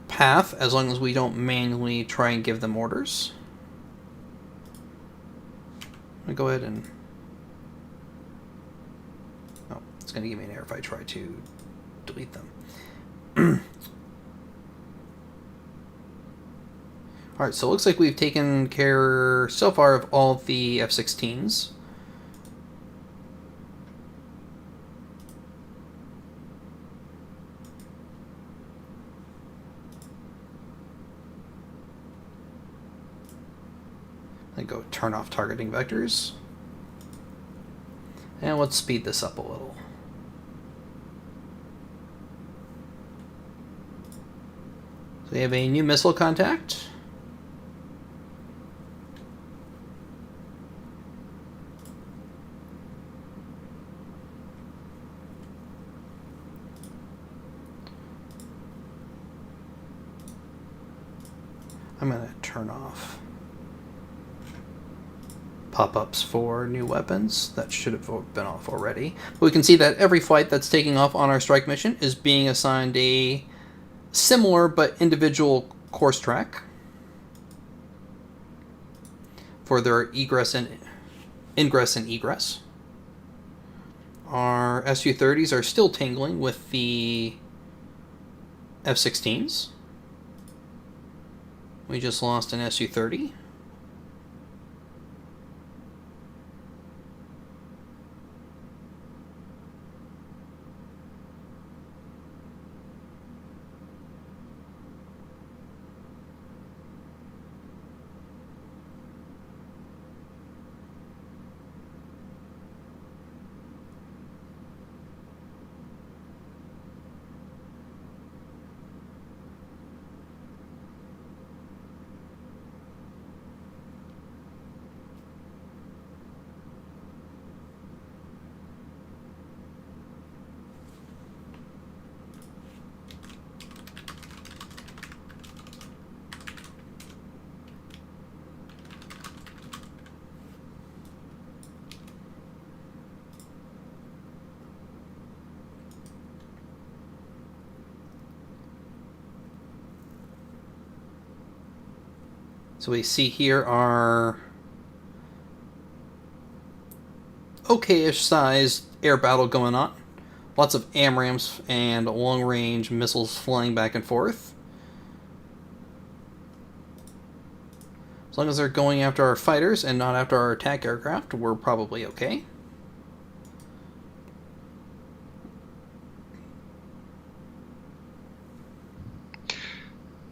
B: path as long as we don't manually try and give them orders. I'm going to go ahead and... Oh, it's going to give me an error if I try to delete them. Alright, so it looks like we've taken care so far of all the F-16s. Then go turn off targeting vectors. And let's speed this up a little. So we have a new missile contact. I'm going to turn off pop-ups for new weapons. That should have been off already. But we can see that every flight that's taking off on our strike mission is being assigned a similar but individual course track for their ingress and egress. Our Su-30s are still tangling with the F-16s. We just lost an Su-30. So we see here our okay-ish sized air battle going on. Lots of AMRAAMs and long-range missiles flying back and forth. As long as they're going after our fighters and not after our attack aircraft, we're probably okay.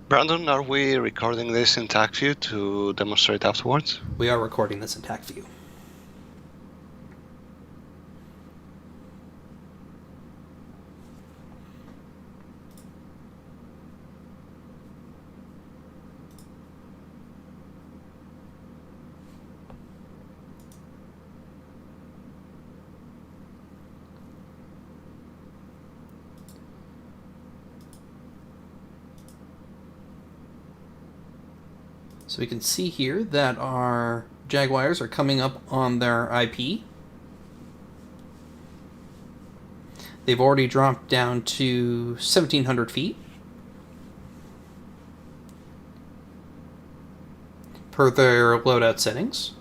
A: Brandon, are we recording this in Tacview to demonstrate afterwards?
B: We are recording this in Tacview. So we can see here that our Jaguars are coming up on their IP. They've already dropped down to 1,700 feet per their loadout settings.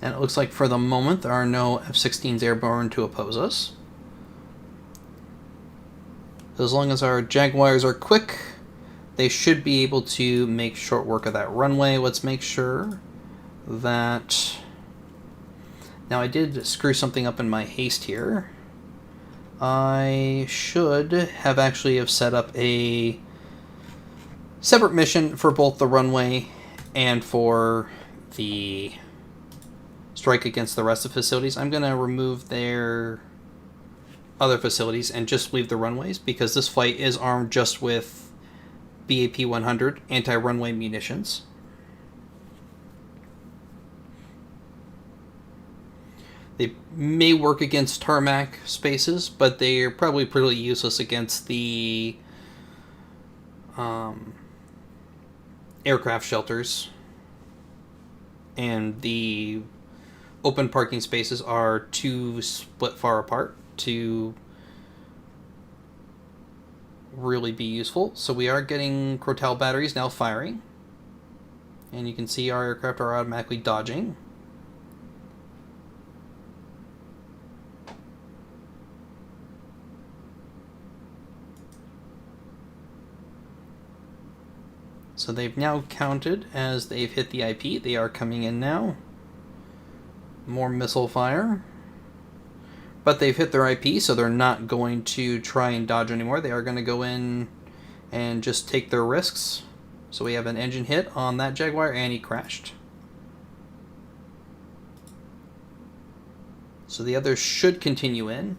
B: And it looks like for the moment there are no F-16s airborne to oppose us. As long as our Jaguars are quick, they should be able to make short work of that runway. Let's make sure that... Now I did screw something up in my haste here. I should have actually have set up a separate mission for both the runway and for the strike against the rest of the facilities. I'm going to remove their other facilities and just leave the runways because this flight is armed just with BAP 100 anti-runway munitions. They may work against tarmac spaces, but they're probably pretty useless against the aircraft shelters. And the open parking spaces are too split far apart to really be useful. So we are getting Crotal batteries now firing. And you can see our aircraft are automatically dodging. So they've now counted as they've hit the IP. They are coming in now. More missile fire. But they've hit their IP, so they're not going to try and dodge anymore. They are going to go in and just take their risks. So we have an engine hit on that Jaguar, and he crashed. So the others should continue in.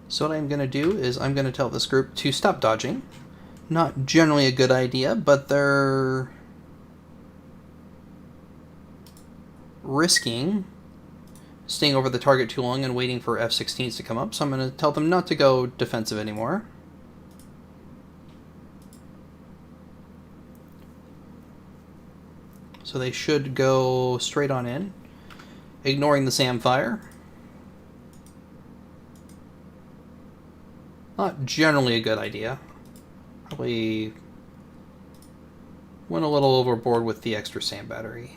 B: So what I'm going to do is I'm going to tell this group to stop dodging. Not generally a good idea, but they're risking staying over the target too long and waiting for F-16s to come up. So I'm going to tell them not to go defensive anymore. So they should go straight on in, ignoring the SAM fire. Not generally a good idea. Probably went a little overboard with the extra SAM battery.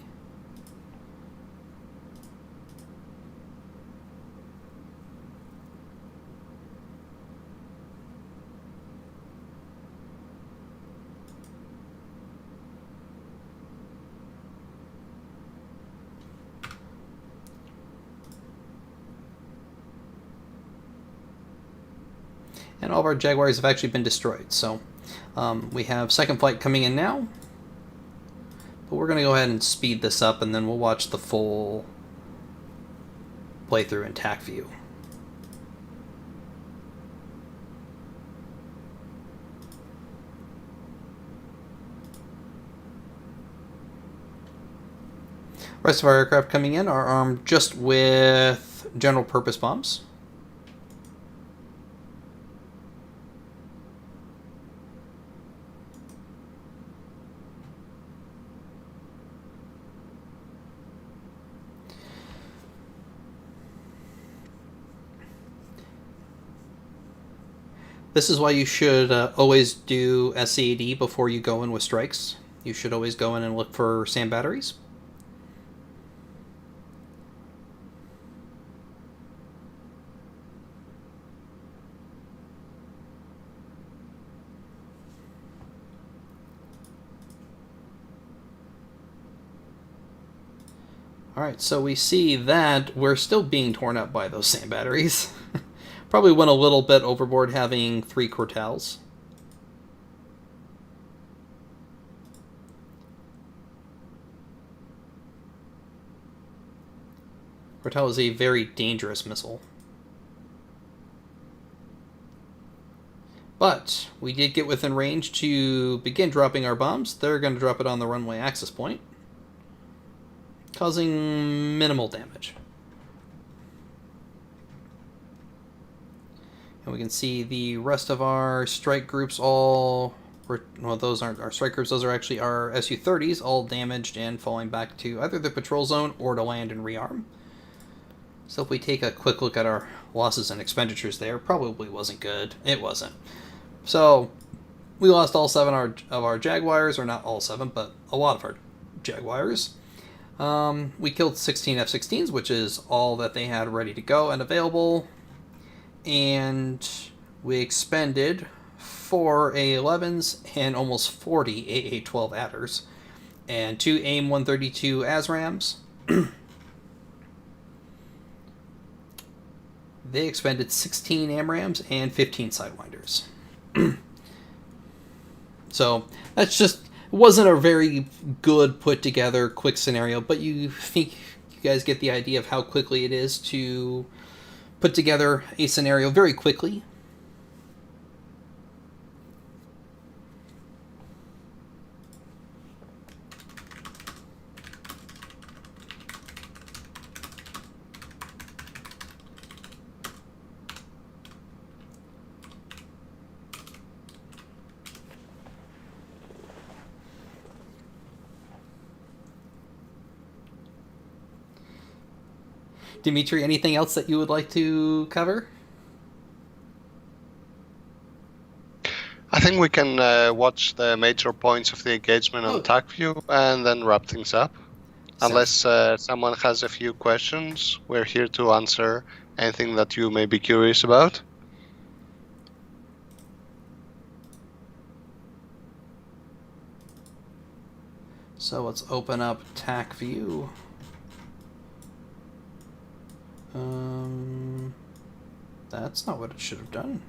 B: And all of our Jaguars have actually been destroyed. So we have second flight coming in now. But we're going to go ahead and speed this up, and then we'll watch the full playthrough in Tacview. Rest of our aircraft coming in are armed just with general purpose bombs. This is why you should always do SCAD before you go in with strikes. You should always go in and look for sand batteries. Alright, so we see that we're still being torn up by those sand batteries. Probably went a little bit overboard having 3 Quartels. Quartel is a very dangerous missile. But we did get within range to begin dropping our bombs. They're going to drop it on the runway access point, causing minimal damage. And we can see the rest of our strike groups all... Well, those aren't our strike groups, those are actually our Su-30s, all damaged and falling back to either the patrol zone or to land and rearm. So if we take a quick look at our losses and expenditures there, probably wasn't good. It wasn't. So we lost all 7 of our Jaguars, or not all 7, but a lot of our Jaguars. We killed 16 F-16s, which is all that they had ready to go and available. And we expended 4 A-11s and almost 40 AA-12 adders, and 2 AIM-132 ASRAMs. They expended 16 AMRAMs and 15 Sidewinders. So that's just... wasn't a very good put together quick scenario, but you think you guys get the idea of how quickly it is to put together a scenario very quickly. Dimitri, anything else that you would like to cover?
A: I think we can watch the major points of the engagement on Tacview and then wrap things up. Unless someone has a few questions, we're here to answer anything that you may be curious about.
B: So let's open up Tacview. That's not what it should have done.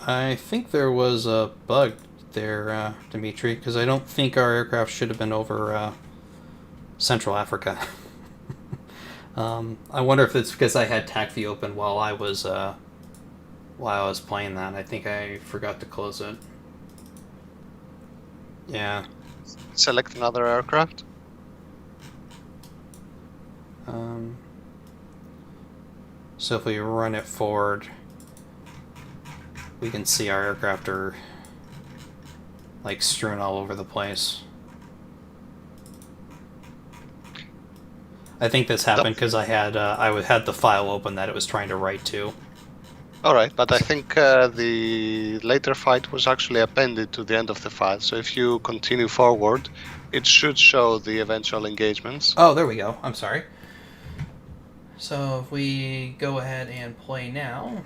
B: I think there was a bug there, Dimitri, because I don't think our aircraft should have been over Central Africa. I wonder if it's because I had Tacview open while I was playing that. I think I forgot to close it. Yeah.
A: Select another aircraft.
B: So if we run it forward, we can see our aircraft are like strewn all over the place. I think this happened because I had the file open that it was trying to write to.
A: Alright, but I think the later fight was actually appended to the end of the file, so if you continue forward, it should show the eventual engagements.
B: Oh, there we go. I'm sorry. So if we go ahead and play now...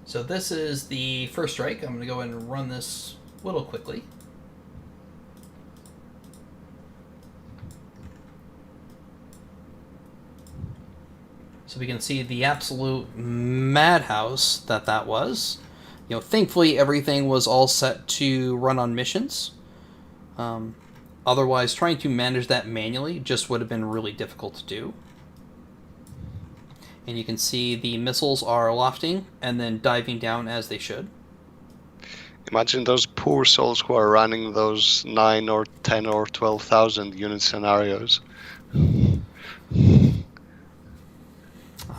B: So this is the first strike. I'm going to go ahead and run this a little quickly. So we can see the absolute madhouse that was. Thankfully everything was all set to run on missions. Otherwise, trying to manage that manually just would have been really difficult to do. And you can see the missiles are lofting and then diving down as they should.
A: Imagine those poor souls who are running those 9 or 10 or 12,000 unit scenarios.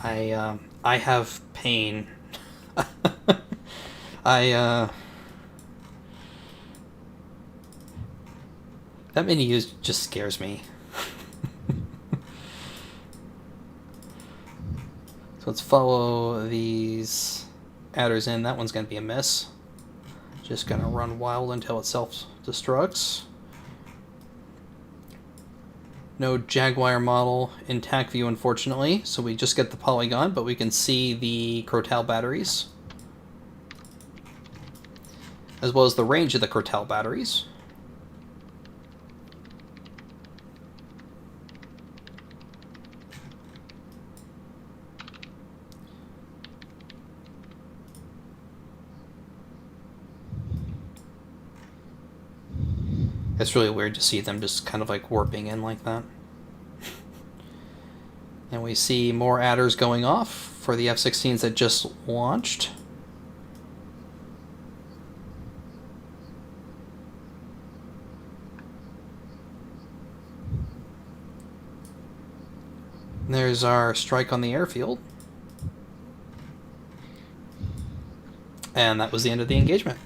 B: I have pain. That mini use just scares me. So let's follow these adders in. That one's going to be a miss. Just going to run wild until it self-destructs. No Jaguar model in Tacview, unfortunately, so we just get the polygon, but we can see the Crotal batteries, as well as the range of the Crotal batteries. It's really weird to see them just kind of like warping in like that. And we see more adders going off for the F-16s that just launched. There's our strike on the airfield. And that was the end of the engagement.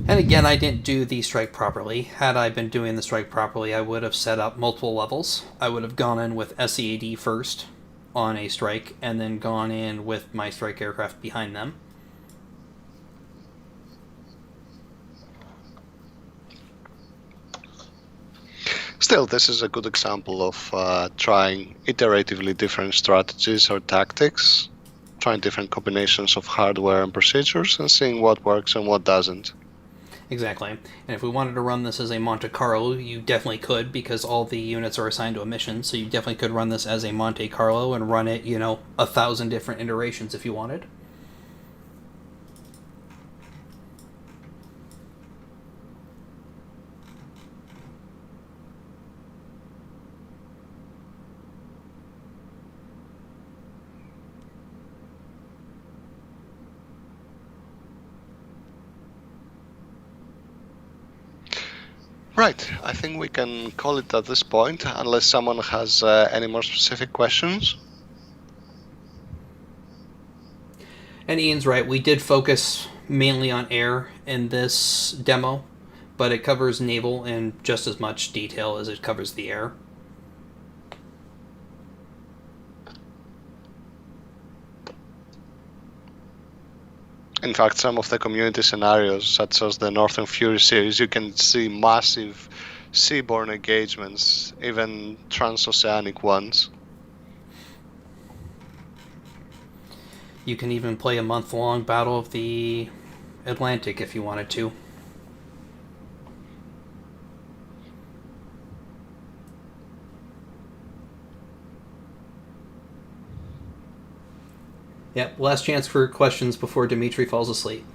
B: And again, I didn't do the strike properly. Had I been doing the strike properly, I would have set up multiple levels. I would have gone in with SEAD first on a strike, and then gone in with my strike aircraft behind them.
A: Still, this is a good example of trying iteratively different strategies or tactics, trying different combinations of hardware and procedures, and seeing what works and what doesn't.
B: Exactly. And if we wanted to run this as a Monte Carlo, you definitely could, because all the units are assigned to a mission, so you definitely could run this as a Monte Carlo and run it, 1,000 different iterations if you wanted.
A: Right, I think we can call it at this point, unless someone has any more specific questions.
B: And Ian's right, we did focus mainly on air in this demo, but it covers naval in just as much detail as it covers the air.
A: In fact, some of the community scenarios, such as the Northern Fury series, you can see massive seaborne engagements, even transoceanic ones.
B: You can even play a month-long Battle of the Atlantic if you wanted to. Yep, last chance for questions before Dimitri falls asleep.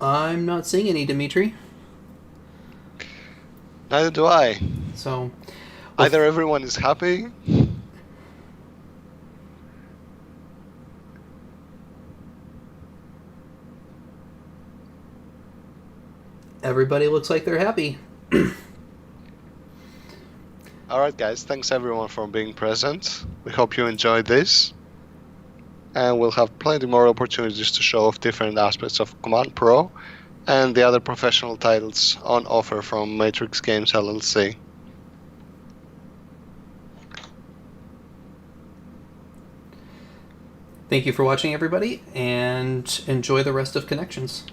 B: I'm not seeing any, Dimitri.
A: Neither do I.
B: So,
A: either everyone is happy.
B: Everybody looks like they're happy.
A: Alright guys, thanks everyone for being present. We hope you enjoyed this. and we'll have plenty more opportunities to show off different aspects of Command Pro and the other professional titles on offer from Matrix Games LLC.
B: Thank you for watching, everybody, and enjoy the rest of Connections.